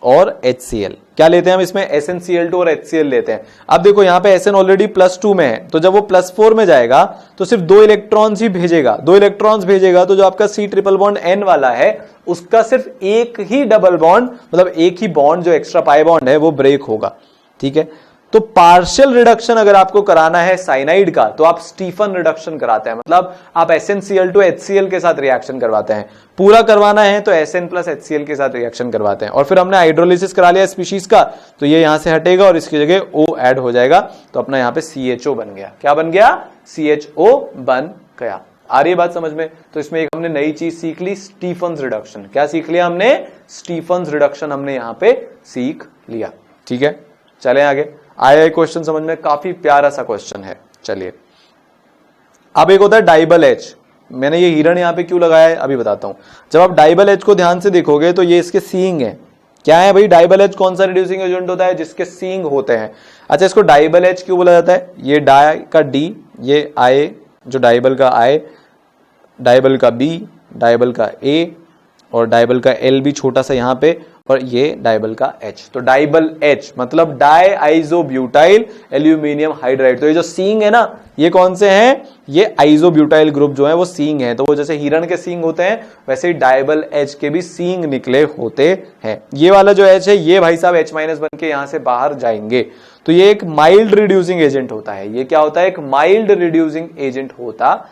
और HCl। क्या लेते हैं हम इसमें? SnCl2 और HCl लेते हैं। अब देखो यहां पे Sn ऑलरेडी +2 में है, तो जब वो +4 में जाएगा तो सिर्फ 2 इलेक्ट्रॉन्स ही भेजेगा। 2 इलेक्ट्रॉन्स भेजेगा तो जो आपका C ट्रिपल बॉन्ड N वाला है उसका सिर्फ एक ही डबल बॉन्ड, मतलब एक ही बॉन्ड जो एक्स्ट्रा पाई बॉन्ड है वो ब्रेक होगा। ठीक है, तो पार्शियल रिडक्शन अगर आपको कराना है साइनाइड का तो आप स्टीफन रिडक्शन कराते हैं, मतलब आप SnCl2 HCl के साथ रिएक्शन करवाते हैं। पूरा करवाना है तो Sn प्लस HCl के साथ रिएक्शन करवाते हैं। और फिर हमने हाइड्रोलिसिस करा लिया स्पीशीज का, तो ये यहां से हटेगा और इसकी जगह O ऐड हो जाएगा, तो अपना यहां पे CHO बन गया। क्या बन गया? CHO बन गया। आ रही बात समझ में? तो इसमें एक हमने नई चीज सीख ली, स्टीफन रिडक्शन। क्या सीख लिया हमने? स्टीफन रिडक्शन हमने यहां पे सीख लिया। ठीक है, चलें आगे। आया क्वेश्चन समझ में? काफी प्यारा सा क्वेश्चन है। चलिए, अब एक होता है डाइबल एच। मैंने ये हिरण यहां पे क्यों लगाया है अभी बताता हूं। जब आप डाइबल एच को ध्यान से देखोगे तो ये इसके सींग है। क्या है भाई? डाइबल एच कौन सा रिड्यूसिंग एजेंट होता है? जिसके सींग होते हैं। अच्छा, इसको डाइबल एच क्यों बोला जाता है? ये डाई का डी, ये आई, जो डाइबल का आई, डाइबल का बी, डाइबल का ए और डाइबल का एल भी छोटा सा यहां पे, और ये डाइबल का H। तो डाइबल H मतलब डाई आइसोब्यूटाइल एल्यूमिनियम हाइड्राइड। तो ये जो सींग है ना, ये कौन से हैं? ये आइसोब्यूटाइल ग्रुप जो है वो सींग है। तो वो जैसे हिरण के सींग होते हैं वैसे ही डाइबल H के भी सींग निकले होते हैं। ये वाला जो H है ये भाई साहब H- बन के यहां से बाहर जाएंगे। तो ये एक माइल्ड रिड्यूसिंग एजेंट होता है। ये क्या होता है? एक माइल्ड रिड्यूसिंग एजेंट होता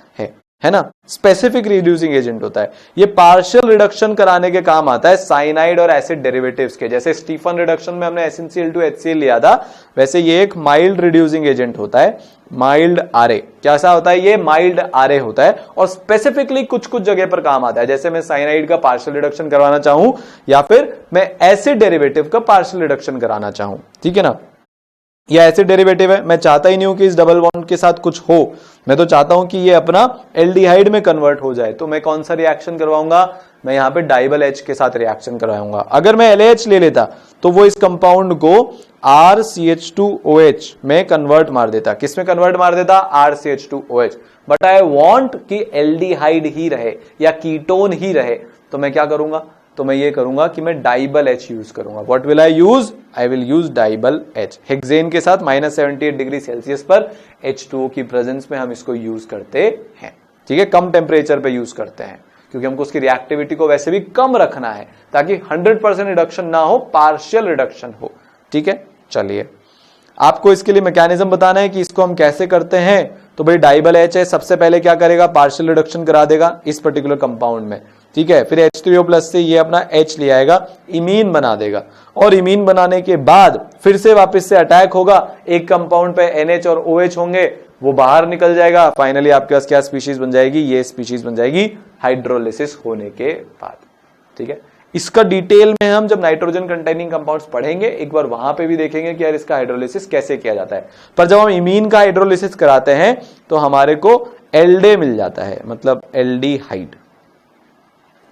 है ना, स्पेसिफिक रिड्यूसिंग एजेंट होता है। ये पार्शियल रिडक्शन कराने के काम आता है साइनाइड और एसिड डेरिवेटिव्स के। जैसे स्टीफन रिडक्शन में हमने SnCl2 HCl लिया था, वैसे ये एक माइल्ड रिड्यूसिंग एजेंट होता है, माइल्ड आरए। कैसा होता है? ये माइल्ड आरए होता है और स्पेसिफिकली कुछ कुछ जगह पर काम आता है। जैसे मैं साइनाइड का पार्शियल रिडक्शन करवाना चाहूं या फिर मैं एसिड डेरिवेटिव का पार्शियल रिडक्शन कराना चाहूं। ठीक है ना, यह एसिड डेरिवेटिव है, मैं चाहता ही नहीं हूं कि इस डबल बॉन्ड के साथ कुछ हो, मैं तो चाहता हूं कि ये अपना एल्डिहाइड में कन्वर्ट हो जाए। तो मैं कौन सा रिएक्शन करवाऊंगा? मैं यहां पे डाइबल H के साथ रिएक्शन करवाऊंगा। अगर मैं LAH ले लेता तो वो इस कंपाउंड को RCH2OH में कन्वर्ट मार देता। किस में कन्वर्ट मार देता? RCH2OH। बट आई वांट कि एल्डिहाइड ही रहे या कीटोन ही रहे, तो मैं क्या करूंगा? तो मैं ये करूंगा कि मैं डाइबल H यूज करूंगा। What will I use? I will use DIBAL H। Hexane के साथ -78 डिग्री सेल्सियस पर H2O की प्रेजेंस में हम इसको यूज करते हैं। ठीक है, कम टेम्परेचर पे यूज करते हैं क्योंकि हमको उसकी रिएक्टिविटी को वैसे भी कम रखना है ताकि 100% रिडक्शन ना हो, पार्शियल रिडक्शन हो। ठीक है, चलिए आपको इसके लिए मैकेनिज्म बताना है कि इसको हम कैसे करते हैं। तो भाई डाइबल H है, सबसे पहले क्या करेगा? पार्शियल रिडक्शन करा देगा इस पर्टिकुलर कंपाउंड में। ठीक है, फिर H3O प्लस से ये अपना H ले आएगा, इमीन बना देगा और इमीन बनाने के बाद फिर से वापस से अटैक होगा। एक कंपाउंड पे NH और OH होंगे, वो बाहर निकल जाएगा। फाइनली आपके पास क्या स्पीशीज बन जाएगी? ये स्पीशीज बन जाएगी हाइड्रोलिसिस होने के बाद। ठीक है, इसका डिटेल में हम जब नाइट्रोजन कंटेनिंग कंपाउंड्स पढ़ेंगे एक बार वहां पे भी देखेंगे कि यार इसका हाइड्रोलिसिस कैसे किया जाता है। पर जब हम इमीन का हाइड्रोलिसिस कराते हैं तो हमारे को एल्डे मिल जाता है, मतलब एल्डिहाइड।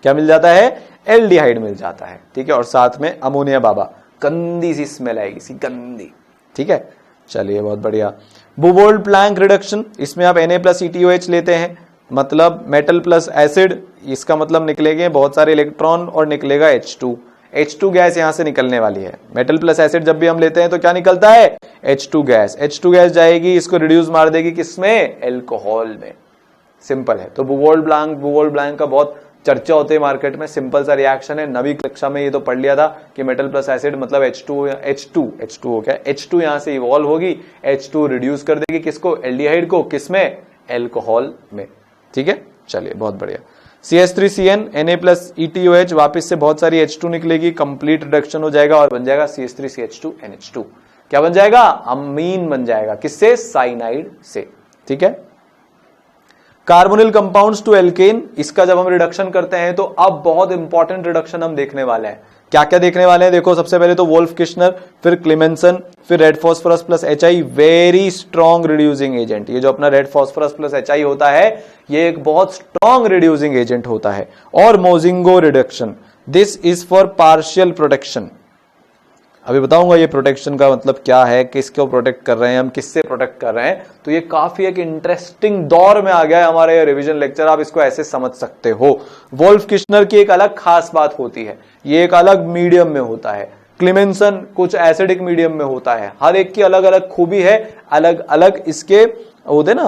क्या मिल जाता है? एल्डिहाइड मिल जाता है। ठीक है, और साथ में अमोनिया बाबा, गंदी सी स्मेल आएगी, सी गंदी। ठीक है, चलिए बहुत बढ़िया। बुवोल्ड प्लैंक रिडक्शन, इसमें आप Na प्लस ETOH लेते हैं, मतलब मेटल प्लस एसिड, इसका मतलब निकलेंगे बहुत सारे इलेक्ट्रॉन और निकलेगा H2। H2 गैस यहां से निकलने वाली है। मेटल प्लस एसिड जब भी हम लेते हैं तो क्या निकलता है, H2 गैस। H2 गैस जाएगी, इसको रिड्यूस मार देगी किसमें, एल्कोहल में। सिंपल है। तो बुवोल्ड ब्लैंक का बहुत चर्चा होते हैं मार्केट में, सिंपल सा रिएक्शन है। नवी कक्षा में ये तो पढ़ लिया था कि मेटल प्लस एसिड मतलब H2 हो गया, H2 यहां से इवॉल्व होगी, H2 रिड्यूस कर देगी किसको, एल्डिहाइड को, किसमें, एल्कोहल में। ठीक है, चलिए बहुत बढ़िया। CH3CN Na+ETOH, वापस से बहुत सारी H2 निकलेगी, कंप्लीट रिडक्शन हो जाएगा और बन जाएगा CH3CH2NH2। क्या बन जाएगा, अमीन बन जाएगा, किससे, साइनाइड से। ठीक है। कार्बोनिल कंपाउंड्स टू एल्केन, इसका जब हम रिडक्शन करते हैं तो अब बहुत इंपॉर्टेंट रिडक्शन हम देखने वाले हैं। क्या क्या देखने वाले हैं, देखो सबसे पहले तो वोल्फ किश्नर, फिर क्लेमेंसन, फिर red phosphorus plus HI, very strong reducing agent. ये जो अपना रेड फॉस्फोरस प्लस HI होता है ये एक बहुत स्ट्रॉन्ग रिड्यूसिंग एजेंट होता है। और Mozingo reduction, this is for partial protection. अभी बताऊंगा ये प्रोटेक्शन का मतलब क्या है, किसको प्रोटेक्ट कर रहे हैं हम, किससे प्रोटेक्ट कर रहे हैं। तो ये काफी एक इंटरेस्टिंग दौर में आ गया है हमारे ये रिवीजन लेक्चर, आप इसको ऐसे समझ सकते हो। वोल्फ किश्नर की एक अलग खास बात होती है, ये एक अलग मीडियम में होता है। क्लेमेंसन कुछ एसिडिक मीडियम में होता है। हर एक की अलग अलग खूबी है, अलग अलग इसके होते ना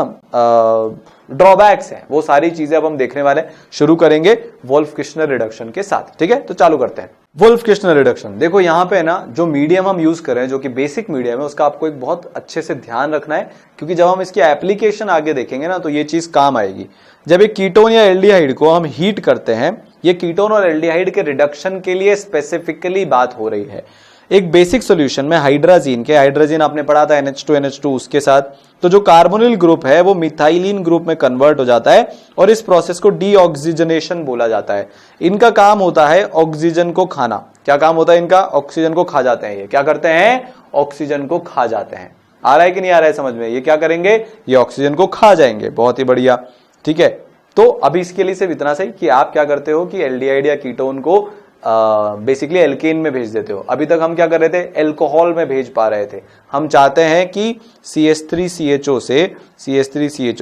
ड्रॉबैक्स हैं, वो सारी चीजें अब हम देखने वाले हैं। शुरू करेंगे वोल्फ किश्नर रिडक्शन के साथ। ठीक है, तो चालू करते हैं। वोल्फ किश्नर रिडक्शन, देखो यहां पे ना जो मीडियम हम यूज कर रहे हैं जो कि बेसिक मीडियम है, उसका आपको एक बहुत अच्छे से ध्यान रखना है, क्योंकि जब हम इसकी एप्लीकेशन आगे देखेंगे ना तो ये चीज काम आएगी। जब एक कीटोन या एल्डिहाइड को हम हीट करते हैं, ये कीटोन और एल्डिहाइड के रिडक्शन के लिए स्पेसिफिकली बात हो रही है। एक बेसिक सॉल्यूशन में हाइड्रोजन आपने पढ़ा था NH2 उसके साथ, तो जो कार्बोनिल ग्रुप है वो मिथाइलिन ग्रुप में कन्वर्ट हो जाता है और इस प्रोसेस को डीऑक्सीजनेशन बोला जाता है। इनका काम होता है ऑक्सीजन को खाना। क्या काम होता है इनका, ऑक्सीजन को खा जाते हैं। ये क्या करते हैं, ऑक्सीजन को खा जाते हैं। आ रहा है कि नहीं आ रहा है समझ में, ये क्या करेंगे, ये ऑक्सीजन को खा जाएंगे। बहुत ही बढ़िया। ठीक है, तो अभी इसके लिए सिर्फ इतना सही कि आप क्या करते हो कि एल्डिहाइड या कीटोन को बेसिकली एल्केन में भेज देते हो। अभी तक हम क्या कर रहे थे, एल्कोहल में भेज पा रहे थे। हम चाहते हैं कि CH3CHO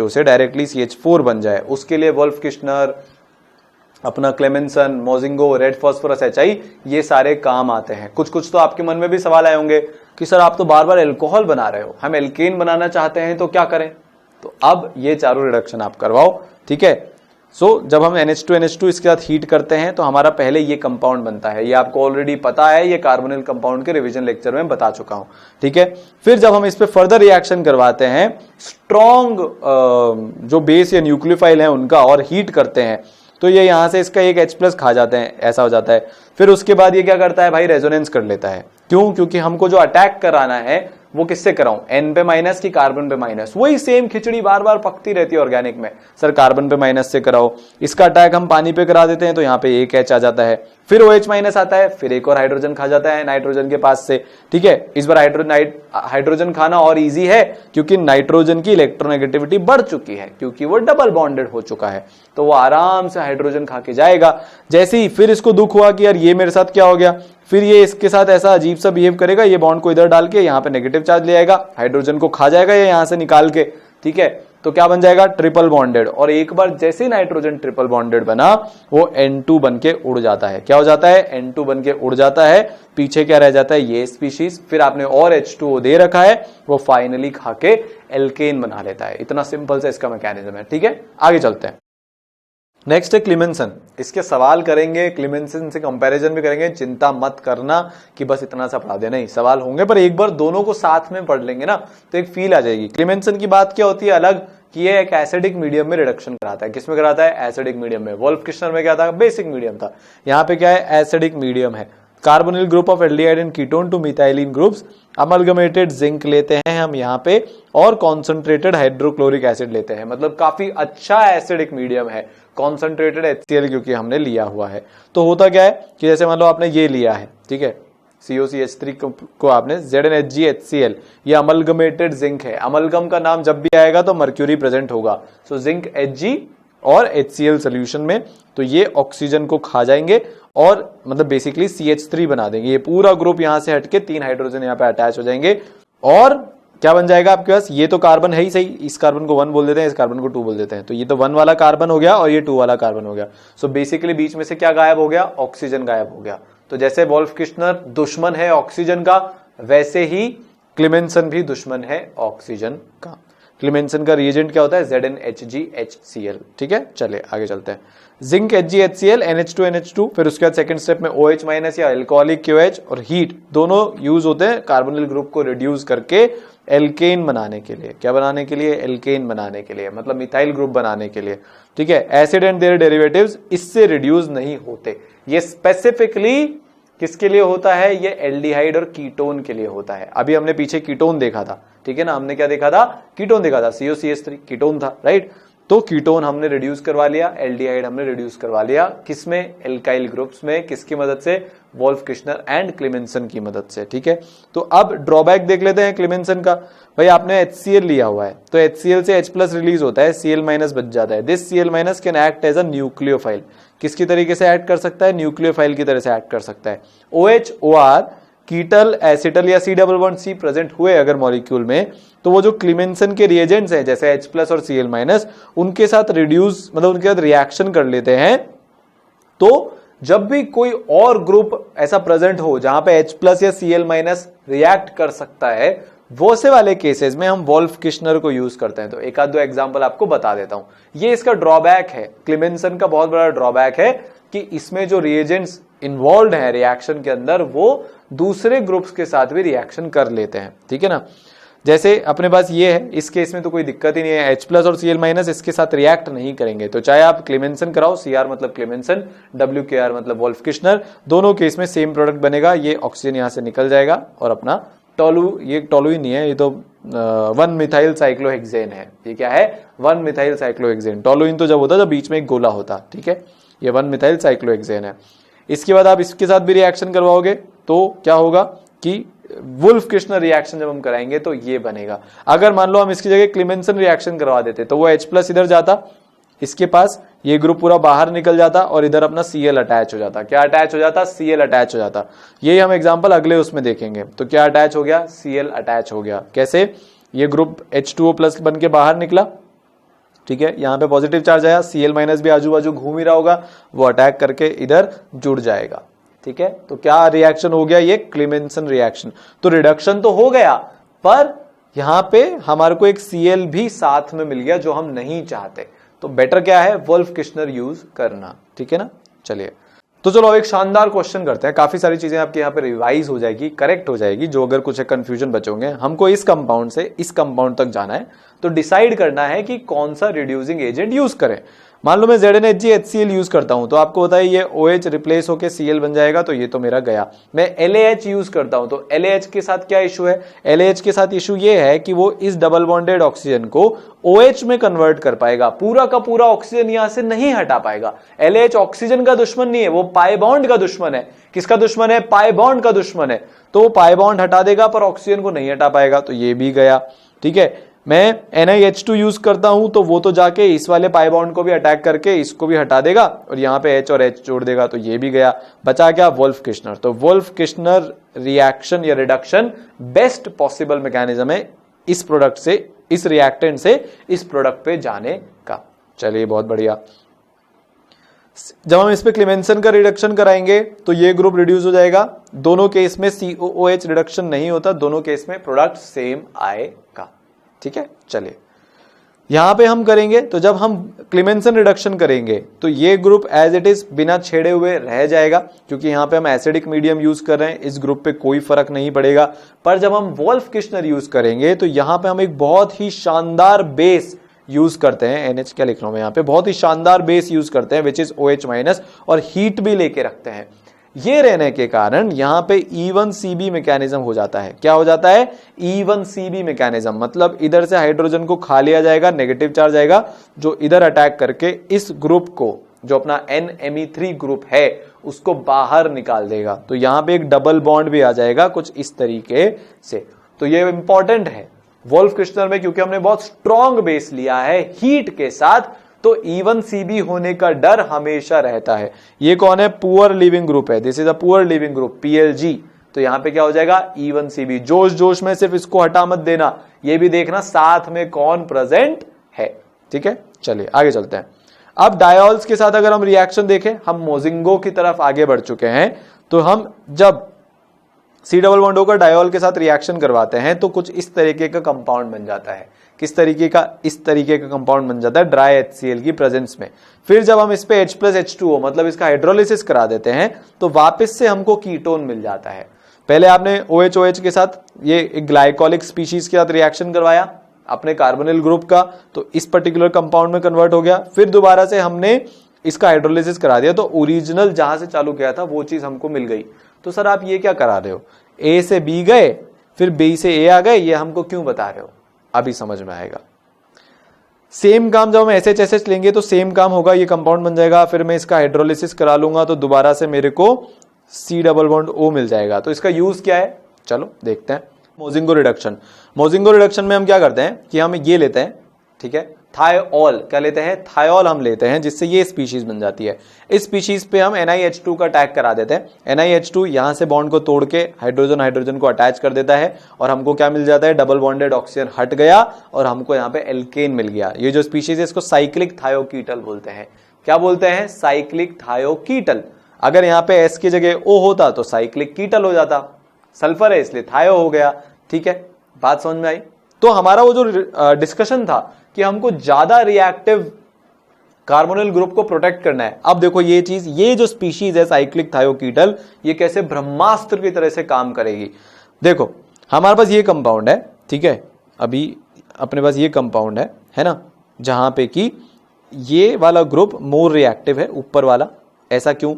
से डायरेक्टली CH4 बन जाए। उसके लिए वोल्फ किश्नर, अपना क्लेमेंसन, मोजिंगो, रेड फॉस्फोरस HI, ये सारे काम आते हैं। कुछ कुछ तो आपके मन में भी सवाल आए होंगे कि सर आप तो बार बार एल्कोहल बना रहे हो, हम एल्केन बनाना चाहते हैं तो क्या करें। तो अब ये चारों रिडक्शन आप करवाओ। ठीक है, जब हम NH2 इसके साथ हीट करते हैं तो हमारा पहले ये कंपाउंड बनता है। ये आपको ऑलरेडी पता है, ये कार्बोनिल कंपाउंड के रिवीजन लेक्चर में बता चुका हूं। ठीक है, फिर जब हम इस पे फर्दर रिएक्शन करवाते हैं, स्ट्रॉन्ग जो बेस या न्यूक्लियोफाइल है उनका, और हीट करते हैं, तो ये यहां से इसका एक H+ खा जाते हैं, ऐसा हो जाता है। फिर उसके बाद ये क्या करता है भाई, रेजोनेंस कर लेता है। क्यों, क्योंकि हमको जो अटैक कराना है वो किससे कराऊं, N पे माइनस की कार्बन पे माइनस। वही सेम खिचड़ी बार बार पकती रहती है ऑर्गेनिक में, सर कार्बन पे माइनस से कराओ। इसका अटैक हम पानी पे करा देते हैं तो यहाँ पे एक H आ जाता है, फिर OH माइनस आता है, फिर एक और हाइड्रोजन खा जाता है नाइट्रोजन के पास से। ठीक है, इस बार हाइड्रोजन खाना और इजी है क्योंकि नाइट्रोजन की इलेक्ट्रोनेगेटिविटी बढ़ चुकी है, क्योंकि वो डबल बॉन्डेड हो चुका है, तो वो आराम से हाइड्रोजन खा के जाएगा। जैसे ही फिर इसको दुख हुआ कि यार ये मेरे साथ क्या हो गया, फिर ये इसके साथ ऐसा अजीब सा बिहेव करेगा, ये बॉन्ड को इधर डाल के यहाँ पे नेगेटिव चार्ज ले आएगा, हाइड्रोजन को खा जाएगा ये यहाँ से निकाल के। ठीक है, तो क्या बन जाएगा, ट्रिपल बॉन्डेड। और एक बार जैसे ही नाइट्रोजन ट्रिपल बॉन्डेड बना, वो N2 बन के उड़ जाता है। क्या हो जाता है, N2 बन के उड़ जाता है। पीछे क्या रह जाता है, ये स्पीशीज। फिर आपने और H2O दे रखा है, वो फाइनली खा के एल्केन बना लेता है। इतना सिंपल सा इसका मैकेनिज्म है। ठीक है, आगे चलते हैं। नेक्स्ट है क्लेमेंसन। इसके सवाल करेंगे, क्लेमेंसन से कंपैरिजन भी करेंगे। चिंता मत करना कि बस इतना सा पढ़ा दे, नहीं, सवाल होंगे, पर एक बार दोनों को साथ में पढ़ लेंगे ना तो एक फील आ जाएगी। क्लेमेंसन की बात क्या होती है अलग, कि ये एक एसिडिक मीडियम में रिडक्शन कराता है। किसमें कराता है, एसिडिक मीडियम में। वोल्फ किश्नर में क्या था, बेसिक मीडियम था। यहाँ पे क्या है, एसिडिक मीडियम है। Carbonyl group of aldehyde and ketone to methylene groups, amalgamated zinc लेते हैं हम यहाँ पे, और कॉन्सेंट्रेटेड हाइड्रोक्लोरिक एसिड लेते हैं। मतलब काफी अच्छा एसिडिक मीडियम है। कॉन्सेंट्रेटेड HCl क्योंकि हमने लिया हुआ है। तो होता क्या है कि जैसे मान लो आपने ये लिया है, ठीक है, COCH3 को आपने ZnHgHCl, ये अमलगमेटेड जिंक है। अमलगम का नाम जब भी आएगा तो मर्क्यूरी प्रेजेंट होगा। सो जिंक Hg और HCl सोल्यूशन में, तो ये ऑक्सीजन को खा जाएंगे और मतलब बेसिकली CH3 बना देंगे। ये पूरा ग्रुप यहां से हटके 3 हाइड्रोजन यहाँ पे अटैच हो जाएंगे और क्या बन जाएगा आपके पास, ये तो कार्बन है ही सही, इस कार्बन को 1 बोल देते हैं, इस कार्बन को 2 बोल देते हैं। तो ये तो 1 वाला कार्बन हो गया और ये 2 वाला कार्बन हो गया। सो बेसिकली बीच में से क्या गायब हो गया, ऑक्सीजन गायब हो गया। तो जैसे वोल्फ किश्नर दुश्मन है ऑक्सीजन का, वैसे ही क्लेमेंसन भी दुश्मन है ऑक्सीजन का। क्लेमेंसन का रिएजेंट क्या होता है? ZnHgHCl। ठीक है, चले आगे चलते हैं। जिंक HgHCl, NH2NH2, फिर उसके बाद सेकंड स्टेप में OH माइनस या एल्कोहलिक QH और हीट दोनों यूज होते हैं कार्बोनिल ग्रुप को रिड्यूस करके एल्केन बनाने के लिए। क्या बनाने के लिए? एल्केन बनाने के लिए, मतलब मिथाइल ग्रुप बनाने के लिए। ठीक है, एसिड एंड देयर डेरिवेटिव्स इससे रिड्यूस नहीं होते। ये स्पेसिफिकली किसके लिए होता है? ये एल्डिहाइड और कीटोन के लिए होता है। अभी हमने पीछे कीटोन देखा था, ठीक है ना, हमने क्या देखा था? कीटोन देखा था, COCH3 कीटोन था, राइट। तो कीटोन हमने रिड्यूस करवा लिया, एल्डिहाइड हमने रिड्यूस करवा लिया, किसमें? एल्काइल ग्रुप्स में। किसकी मदद से? वोल्फ किश्नर एंड क्लेमेंसन की मदद से। ठीक है, तो अब ड्रॉबैक देख लेते हैं क्लेमेंसन का। भाई आपने HCl लिया हुआ है, तो HCl से H+ रिलीज होता है, Cl- बच जाता है। This Cl- can act as a nucleophile. किसकी तरीके से एक्ट कर सकता है? न्यूक्लियोफाइल की तरह से एक्ट कर सकता है। OH, OR, कीटल, एसिटल या C+C प्रेजेंट हुए अगर मॉलिक्यूल में, तो वो जो क्लेमेंसन के रिएजेंट्स हैं जैसे H+ और Cl-, उनके साथ रिड्यूस, मतलब उनके साथ रिएक्शन कर लेते हैं। तो जब भी कोई और ग्रुप ऐसा प्रेजेंट हो जहां पे H+ या Cl- रिएक्ट कर सकता है, वो से वाले केसेस में हम वोल्फ किश्नर को यूज करते हैं। तो एक आध दो एग्जांपल आपको बता देता हूं। ये इसका ड्रॉबैक है, क्लेमेंसन का बहुत बड़ा ड्रॉबैक है कि इसमें जो रिएजेंट्स इन्वॉल्व हैं रिएक्शन के अंदर, वो दूसरे ग्रुप्स के साथ भी रिएक्शन कर लेते हैं। ठीक है ना, जैसे अपने पास ये है, इस केस में तो कोई दिक्कत ही नहीं है, H+ और Cl- इसके साथ रिएक्ट नहीं करेंगे। तो चाहे आप क्लेमेंसन कराओ, Cr मतलब क्लेमेंसन, WKr मतलब वोल्फ किश्नर, दोनों केस में सेम प्रोडक्ट बनेगा। ये ऑक्सीजन यहां से निकल जाएगा और अपना टोलू, ये टोलू ही नहीं है, ये तो 1-मिथाइल साइक्लोहेक्सेन है। ये क्या है? 1-मिथाइल साइक्लोहेक्सेन। टोलुइन तो जब होता जब बीच में एक गोला होता। ठीक है, ये 1-मिथाइल साइक्लोहेक्सेन है। इसके बाद आप इसके साथ भी रिएक्शन करवाओगे तो क्या होगा कि वुल्फ किश्नर रिएक्शन जब हम कराएंगे तो ये बनेगा। अगर मान लो हम इसकी जगह क्लेमेंसन रिएक्शन करवा देते तो वो H+ इधर जाता, इसके पास ये ग्रुप पूरा बाहर निकल जाता और इधर अपना Cl अटैच हो जाता। क्या अटैच हो जाता? Cl अटैच हो जाता। यही हम एग्जांपल अगले उसमें देखेंगे। तो क्या अटैच हो गया? Cl अटैच हो गया। कैसे? ये ग्रुप H2O+ बन के बाहर निकला, ठीक है, यहां पे पॉजिटिव चार्ज आया, Cl- भी आजू बाजू घूम ही रहा होगा, वो अटैक करके इधर जुड़ जाएगा। ठीक है, तो क्या रिएक्शन हो गया? ये क्लेमेंसन रिएक्शन। तो रिडक्शन तो हो गया, पर यहां पे हमारे को एक Cl भी साथ में मिल गया जो हम नहीं चाहते। तो बेटर क्या है? वोल्फ किश्नर यूज करना। ठीक है ना, चलिए तो चलो एक शानदार क्वेश्चन करते हैं। काफी सारी चीजें आपके यहाँ पे रिवाइज हो जाएगी, करेक्ट हो जाएगी, जो अगर कुछ कंफ्यूजन बचोगे। हमको इस कंपाउंड से इस कंपाउंड तक जाना है, तो डिसाइड करना है कि कौन सा रिड्यूसिंग एजेंट यूज करें। मान लो मैं ZnHgHCl यूज करता हूं, तो आपको पता है ये OH रिप्लेस होकर Cl बन जाएगा, तो ये तो मेरा गया। मैं LAH यूज करता हूं, तो LAH के साथ क्या इशू है? LAH के साथ इशू ये है कि वो इस डबल बॉन्डेड ऑक्सीजन को OH में कन्वर्ट कर पाएगा, पूरा का पूरा ऑक्सीजन यहां से नहीं हटा पाएगा। LAH ऑक्सीजन का दुश्मन नहीं है, वो पाई बॉन्ड का दुश्मन है। किसका दुश्मन है? पाई बॉन्ड का दुश्मन है। तो वो पाई बॉन्ड हटा देगा पर ऑक्सीजन को नहीं हटा पाएगा, तो ये भी गया। ठीक है, मैं NiH2 यूज करता हूं, तो वो तो जाके इस वाले पाई बॉन्ड को भी अटैक करके इसको भी हटा देगा और यहां पे H और H जोड़ देगा, तो ये भी गया। बचा क्या? Wolff Kishner. तो वोल्फ किश्नर रिएक्शन या रिडक्शन बेस्ट पॉसिबल मैकेनिज्म है इस प्रोडक्ट से, इस रिएक्टेंट से इस प्रोडक्ट पे जाने का। चलिए बहुत बढ़िया। जब हम इस पे क्लेमेंसन का रिडक्शन कराएंगे तो ये ग्रुप रिड्यूस हो जाएगा। दोनों केस में COOH रिडक्शन नहीं होता, दोनों केस में प्रोडक्ट सेम आएगा। ठीक है, चलिए यहां पे हम करेंगे, तो जब हम क्लेमेंसन रिडक्शन करेंगे तो ये ग्रुप एज इट इज बिना छेड़े हुए रह जाएगा, क्योंकि यहां पे हम एसिडिक मीडियम यूज कर रहे हैं, इस ग्रुप पे कोई फर्क नहीं पड़ेगा। पर जब हम वोल्फ किश्नर यूज करेंगे तो यहां पे हम एक बहुत ही शानदार बेस यूज करते हैं, NH क्या लिख रहा हूं मैं यहां पे, बहुत ही शानदार बेस यूज करते हैं विच इज OH- और हीट भी लेके रखते हैं। ये रहने के कारण यहां पे E1CB मैकेनिज्म हो जाता है। क्या हो जाता है? E1CB मैकेनिज्म, मतलब इधर से हाइड्रोजन को खा लिया जाएगा, नेगेटिव चार्ज आएगा जो इधर अटैक करके इस ग्रुप को, जो अपना NMe3 ग्रुप है, उसको बाहर निकाल देगा। तो यहां पे एक डबल बॉन्ड भी आ जाएगा कुछ इस तरीके से। तो ये इंपॉर्टेंट है वोल्फ किश्नर में, क्योंकि हमने बहुत स्ट्रॉन्ग बेस लिया है हीट के साथ, तो E1CB होने का डर हमेशा रहता है। ये कौन है? पुअर लिविंग ग्रुप है, this is a poor leaving group, PLG। तो यहां पे क्या हो जाएगा? E1CB। जोश जोश में सिर्फ इसको हटा मत देना, ये भी देखना साथ में कौन प्रेजेंट है। ठीक है, चलिए आगे चलते हैं। अब डायोल्स के साथ अगर हम रिएक्शन देखें, हम मोजिंगो की तरफ आगे बढ़ चुके हैं, तो हम जब सी डबल बॉन्ड O का डायोल के साथ रिएक्शन करवाते हैं तो कुछ इस तरीके का कंपाउंड बन जाता है। किस तरीके का? इस तरीके का कंपाउंड बन जाता है ड्राई HCl की प्रेजेंस में। फिर जब हम इस पे H+H2O मतलब इसका हाइड्रोलिसिस करा देते हैं तो वापस से हमको कीटोन मिल जाता है। पहले आपने OH के साथ ये एक ग्लाइकोलिक स्पीशीज के साथ रिएक्शन करवाया अपने कार्बोनिल ग्रुप का, तो इस पर्टिकुलर कंपाउंड में कन्वर्ट हो गया। फिर दोबारा से हमने इसका हाइड्रोलिसिस करा दिया तो ओरिजिनल जहां से चालू किया था वो चीज हमको मिल गई। तो सर आप ये क्या करा रहे हो? A से B गए, फिर B से A आ गए, ये हमको क्यों बता रहे हो? अभी समझ में आएगा। सेम काम जब हम SHSH लेंगे तो सेम काम होगा, ये कंपाउंड बन जाएगा। फिर मैं इसका हाइड्रोलिसिस करा लूंगा तो दोबारा से मेरे को C डबल बॉन्ड O मिल जाएगा। तो इसका यूज क्या है? चलो देखते हैं। मोजिंगो रिडक्शन। मोजिंगो रिडक्शन में हम क्या करते हैं कि हम ये लेते हैं, ठीक है, थायोल। क्या लेते हैं? थायोल हम लेते हैं, जिससे ये स्पीशीज बन जाती है। इस स्पीशीज पे हम NiH2 का अटैक करा देते हैं। NiH2 यहां से बॉन्ड को तोड़ के हाइड्रोजन हाइड्रोजन को अटैच कर देता है और हमको क्या मिल जाता है? डबल बॉन्डेड ऑक्सीजन हट गया और हमको यहाँ पे एल्केन मिल गया। ये जो स्पीशीज है इसको साइक्लिक थायोकीटल बोलते हैं। क्या बोलते हैं? साइक्लिक थायोकीटल। अगर यहाँ पे S की जगह O होता तो साइक्लिक कीटल हो जाता। सल्फर है इसलिए थायो हो गया। ठीक है, बात समझ में आई? तो हमारा वो जो डिस्कशन था कि हमको ज्यादा रिएक्टिव कार्बोनिल ग्रुप को प्रोटेक्ट करना है। अब देखो ये चीज, ये जो स्पीशीज है साइक्लिक थायोकीटल, ये कैसे ब्रह्मास्त्र की तरह से काम करेगी। देखो हमारे पास ये कंपाउंड है, ठीक है, अभी अपने पास ये कंपाउंड है ना, जहां पे कि ये वाला ग्रुप मोर रिएक्टिव है, ऊपर वाला। ऐसा क्यों?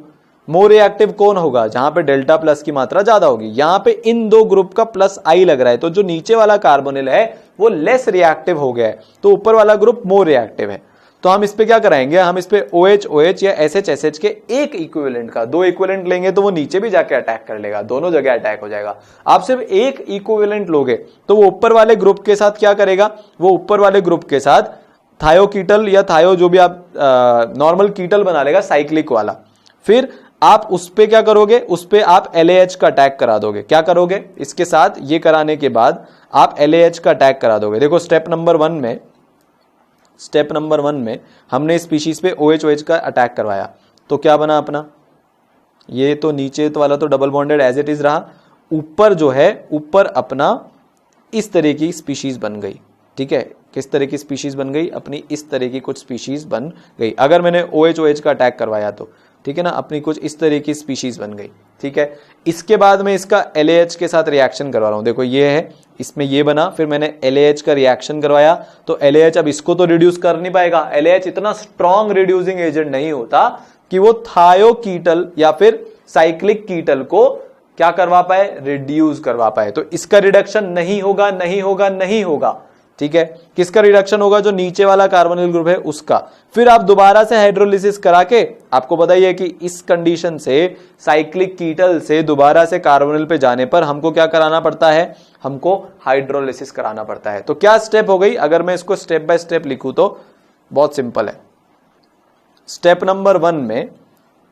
मोर रिएक्टिव कौन होगा? जहां पे डेल्टा प्लस की मात्रा ज्यादा होगी। यहां पे इन दो ग्रुप का प्लस आई लग रहा है, तो जो नीचे वाला कार्बोनिल है वो लेस रिएक्टिव हो गया है, तो ऊपर वाला ग्रुप मोर रिएक्टिव है। तो हम इस पे क्या कराएंगे? हम इस पे OH या SHSH के एक इक्विवेलेंट का, दो इक्विवेलेंट लेंगे तो वो नीचे भी जाके अटैक कर लेगा, दोनों जगह अटैक हो जाएगा। आप सिर्फ एक इक्विवेलेंट लोगे तो वो ऊपर वाले ग्रुप के साथ क्या करेगा? वो ऊपर वाले ग्रुप के साथ थायोकीटल या थायो जो भी आप नॉर्मल कीटल बना लेगा, साइक्लिक वाला। फिर आप उस पे क्या करोगे? उस पे आप LAH का अटैक करा दोगे। क्या करोगे? इसके साथ ये कराने के बाद आप LAH का अटैक करा दोगे। देखो स्टेप नंबर वन में हमने स्पीशीज पे OH का अटैक करवाया तो क्या बना अपना? ये तो नीचे तो वाला तो double bonded as it is रहा, ऊपर जो है, ऊपर अपना इस तरह की स्पीशीज बन गई। ठीक है, किस तरह की स्पीशीज बन गई? अपनी इस तरह की कुछ स्पीशीज बन गई। अगर मैंने OH का अटैक करवाया तो ठीक है ना, अपनी कुछ इस तरह की स्पीशीज बन गई। ठीक है, इसके बाद मैं इसका LAH के साथ रिएक्शन करवा रहा हूं। देखो ये है, इसमें ये बना, फिर मैंने LAH का रिएक्शन करवाया तो LAH अब इसको तो रिड्यूस कर नहीं पाएगा। LAH इतना स्ट्रॉन्ग रिड्यूसिंग एजेंट नहीं होता कि वो थायोकीटल या फिर साइक्लिक कीटल को क्या करवा पाए? रिड्यूस करवा पाए। तो इसका रिडक्शन नहीं होगा। ठीक है, किसका रिडक्शन होगा? जो नीचे वाला कार्बोनिल ग्रुप है उसका। फिर आप दोबारा से हाइड्रोलिसिस करा के, आपको बताइए कि इस कंडीशन से साइक्लिक कीटल से दोबारा से कार्बोनिल पे जाने पर हमको क्या कराना पड़ता है? हमको हाइड्रोलिसिस कराना पड़ता है। तो क्या स्टेप हो गई? अगर मैं इसको स्टेप बाय स्टेप लिखूं तो बहुत सिंपल है। स्टेप नंबर 1 में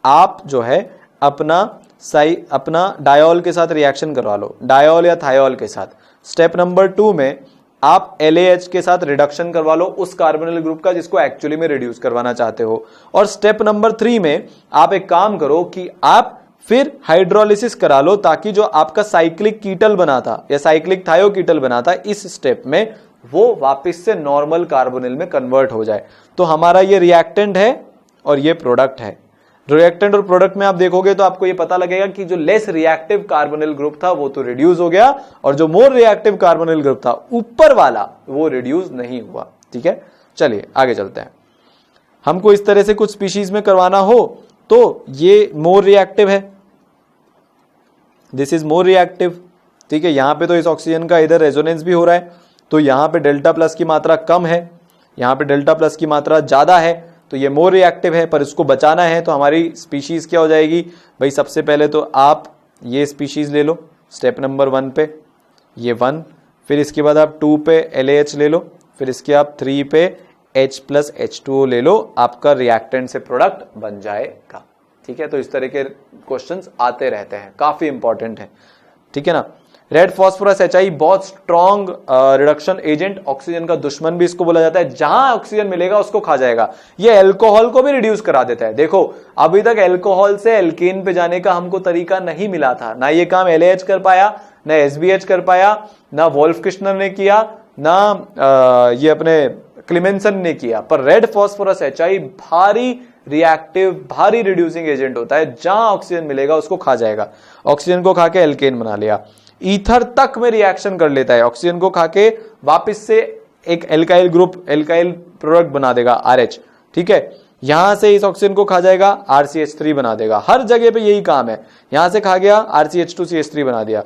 आप जो है अपना डायोल के साथ रिएक्शन करवा लो, डायोल या थायोल के साथ। स्टेप नंबर 2 में आप LAH के साथ रिडक्शन करवा लो उस कार्बोनिल ग्रुप का जिसको एक्चुअली में रिड्यूस करवाना चाहते हो। और स्टेप नंबर 3 में आप एक काम करो कि आप फिर हाइड्रोलिसिस करा लो, ताकि जो आपका साइक्लिक कीटल बना था या साइक्लिक थायोकीटल बना था इस स्टेप में, वो वापस से नॉर्मल कार्बोनिल में कन्वर्ट हो जाए। तो हमारा ये रिएक्टेंट है और ये प्रोडक्ट है। रिएक्टेंट और प्रोडक्ट में आप देखोगे तो आपको ये पता लगेगा कि जो लेस रिएक्टिव कार्बोनिल ग्रुप था वो तो रिड्यूस हो गया, और जो मोर रिएक्टिव कार्बोनिल ग्रुप था ऊपर वाला वो रिड्यूस नहीं हुआ। ठीक है, चलिए आगे चलते हैं। हमको इस तरह से कुछ स्पीशीज में करवाना हो तो ये मोर रिएक्टिव है, दिस इज मोर रिएक्टिव। ठीक है, यहां पे तो इस ऑक्सीजन का इधर रेजोनेंस भी हो रहा है, तो यहां पे डेल्टा प्लस की मात्रा कम है, यहां पे डेल्टा प्लस की मात्रा ज्यादा है, तो ये मोर रिएक्टिव है। पर इसको बचाना है तो हमारी स्पीशीज क्या हो जाएगी भाई? सबसे पहले तो आप ये स्पीशीज ले लो स्टेप नंबर 1 पे, ये 1, फिर इसके बाद आप 2 पे LAH ले लो, फिर इसके आप 3 पे H+H2O ले लो, आपका रिएक्टेंट से प्रोडक्ट बन जाएगा। ठीक है, तो इस तरह के क्वेश्चंस आते रहते हैं, काफी इंपॉर्टेंट है। ठीक है ना। रेड फॉस्फोरस HI बहुत स्ट्रॉन्ग रिडक्शन एजेंट, ऑक्सीजन का दुश्मन भी इसको बोला जाता है, जहां ऑक्सीजन मिलेगा उसको खा जाएगा। ये अल्कोहल को भी रिड्यूस करा देता है। देखो अभी तक अल्कोहल से एल्केन पे जाने का हमको तरीका नहीं मिला था, ना ये काम LAH कर पाया, ना SBH कर पाया, ना वोल्फ किश्नर ने किया, ना ये अपने क्लिमेंसन ने किया। पर रेड फॉस्फोरस HI भारी रिएक्टिव, भारी रिड्यूसिंग एजेंट होता है, जहां ऑक्सीजन मिलेगा उसको खा जाएगा। ऑक्सीजन को खा के एल्केन बना लिया। ईथर तक में रिएक्शन कर लेता है, ऑक्सीजन को खा के वापस से एक एल्काइल ग्रुप, एल्काइल प्रोडक्ट बना देगा RH, ठीक है। यहां से इस ऑक्सीजन को खा जाएगा, RCH3 बना देगा। हर जगह पे यही काम है, यहां से खा गया RCH2CH3 बना दिया,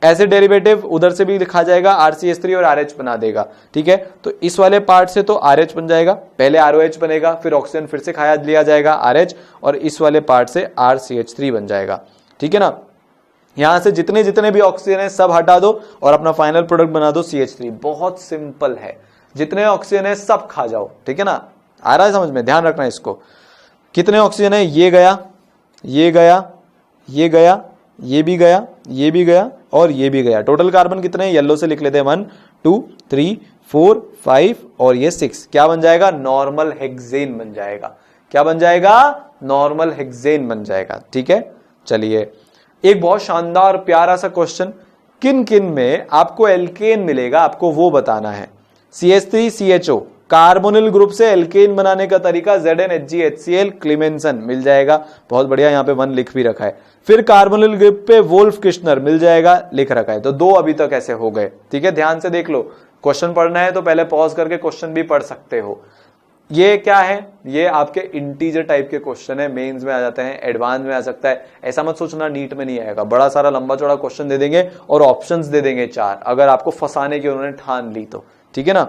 ऐसे डेरिवेटिव उधर से भी खा जाएगा, RCH3 और RH बना देगा, ठीक है। तो इस वाले पार्ट से तो RH बन जाएगा, पहले ROH बनेगा, फिर ऑक्सीजन फिर से खाया लिया जाएगा RH, और इस वाले पार्ट से RCH3 बन जाएगा, ठीक है ना। यहां से जितने जितने भी ऑक्सीजन है सब हटा दो और अपना फाइनल प्रोडक्ट बना दो CH3। बहुत सिंपल है, जितने ऑक्सीजन है सब खा जाओ, ठीक है ना। आ रहा है समझ में, ध्यान रखना इसको। कितने ऑक्सीजन है, ये गया, ये गया, ये गया, ये भी गया, ये भी गया और ये भी गया। टोटल कार्बन कितने हैं, येलो से लिख लेते हैं, 1 2 3 4 5 और ये 6। क्या बन जाएगा, नॉर्मल हेक्सेन बन जाएगा। क्या बन जाएगा, नॉर्मल हेक्सेन बन जाएगा, ठीक है। चलिए एक बहुत शानदार प्यारा सा क्वेश्चन, किन किन में आपको एल्केन मिलेगा आपको वो बताना है। CH3CHO कार्बोनिल ग्रुप से एल्केन बनाने का तरीका ZnHgHCl क्लिमेंसन मिल जाएगा, बहुत बढ़िया, यहां पे 1 लिख भी रखा है। फिर कार्बोनिल ग्रुप पे वोल्फ किश्नर मिल जाएगा, लिख रखा है। तो 2 अभी तक ऐसे हो गए, ठीक है। ध्यान से देख लो, क्वेश्चन पढ़ना है तो पहले पॉज करके क्वेश्चन भी पढ़ सकते हो। ये क्या है, ये आपके इंटीजर टाइप के क्वेश्चन है, मेंस में आ जाते हैं, एडवांस में आ सकता है। ऐसा मत सोचना नीट में नहीं आएगा, बड़ा सारा लंबा चौड़ा क्वेश्चन दे देंगे और ऑप्शंस दे देंगे 4, अगर आपको फंसाने की उन्होंने ठान ली तो, ठीक है ना।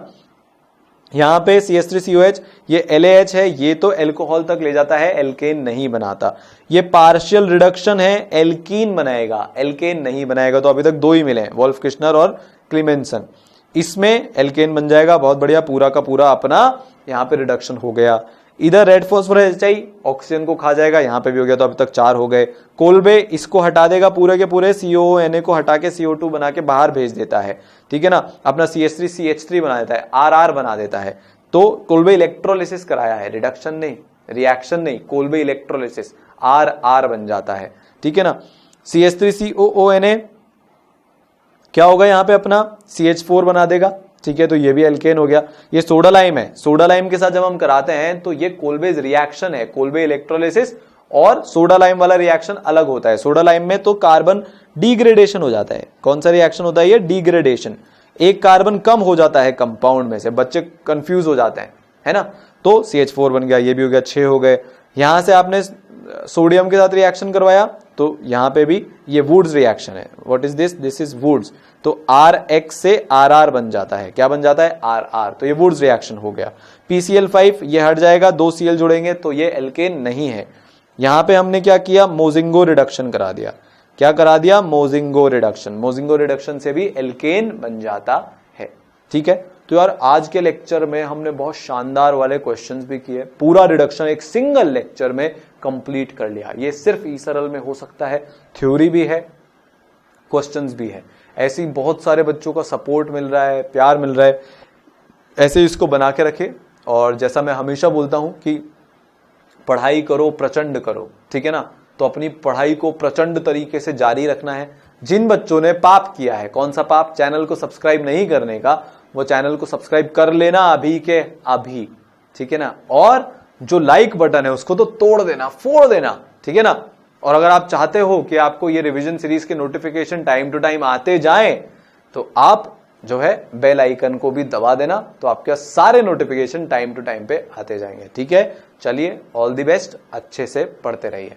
यहां पे CH3COH ये LAH है, ये तो एल्कोहल तक ले जाता है, एल्केन नहीं बनाता। ये पार्शियल रिडक्शन है, एल्कीन बनाएगा, एल्केन नहीं बनाएगा। तो अभी तक 2 ही मिले, वोल्फ किश्नर और क्लिमेंसन। इसमें एल्केन बन जाएगा, बहुत बढ़िया, पूरा का पूरा अपना यहां पे रिडक्शन हो गया। इधर रेड फॉस्फोरस HI ऑक्सीजन को खा जाएगा, यहां पे भी हो गया, तो अभी तक 4 हो गए। कोलबे इसको हटा देगा, पूरे के पूरे COONA को हटा के CO2 बना के बाहर भेज देता है, ठीक है ना। अपना CH3CH3 बना देता है, RR बना देता है। तो कोलबे इलेक्ट्रोलिसिस कराया है, रिडक्शन नहीं, रिएक्शन नहीं, कोलबे इलेक्ट्रोलिसिस, RR बन जाता है, ठीक है ना। CH3COONA क्या होगा, यहां पे अपना CH4 बना देगा, ठीक है। तो ये भी एल्केन हो गया। ये सोडा लाइम है, सोडा लाइम के साथ जब हम कराते हैं तो ये कोलबेज रिएक्शन है, कोलबे इलेक्ट्रोलिसिस और सोडा लाइम वाला रिएक्शन अलग होता है। सोडा लाइम में तो कार्बन डिग्रेडेशन हो जाता है। कौन सा रिएक्शन होता है ये, डिग्रेडेशन। एक कार्बन कम हो जाता है कंपाउंड में से, बच्चे कंफ्यूज हो जाते हैं, है ना। तो CH4 बन गया, ये भी हो गया, 6 हो गए। यहां से आपने सोडियम के साथ रिएक्शन करवाया तो यहां पे भी ये वुड्स रिएक्शन है। What is this, this is Woods. तो RX से RR बन जाता है, क्या बन जाता है, RR। तो ये वुड्स रिएक्शन हो गया। PCl5 ये हट जाएगा, 2 Cl जुड़ेंगे तो ये एल्केन नहीं है। यहां पे हमने क्या किया, मोजिंगो रिडक्शन करा दिया। क्या करा दिया, मोजिंगो रिडक्शन। मोजिंगो रिडक्शन से भी एल्केन बन जाता है, ठीक है। तो यार आज के लेक्चर में हमने बहुत शानदार वाले क्वेश्चंस भी किए, पूरा रिडक्शन एक सिंगल लेक्चर में कंप्लीट कर लिया। ये सिर्फ ई सरल में हो सकता है, थ्योरी भी है, क्वेश्चंस भी है। ऐसी बहुत सारे बच्चों का सपोर्ट मिल रहा है, प्यार मिल रहा है, ऐसे इसको बना के रखे। और जैसा मैं हमेशा बोलता हूं कि पढ़ाई करो, प्रचंड करो, ठीक है ना। तो अपनी पढ़ाई को प्रचंड तरीके से जारी रखना है। जिन बच्चों ने पाप किया है, कौन सा पाप, चैनल को सब्सक्राइब नहीं करने का, वो चैनल को सब्सक्राइब कर लेना अभी के अभी, ठीक है ना। और जो लाइक बटन है उसको तो तोड़ देना, फोड़ देना, ठीक है ना। और अगर आप चाहते हो कि आपको ये रिवीजन सीरीज के नोटिफिकेशन टाइम टू टाइम आते जाएं, तो आप जो है बेल आइकन को भी दबा देना, तो आपके सारे नोटिफिकेशन टाइम टू टाइम पे आते जाएंगे, ठीक है। चलिए, ऑल द बेस्ट, अच्छे से पढ़ते रहिए।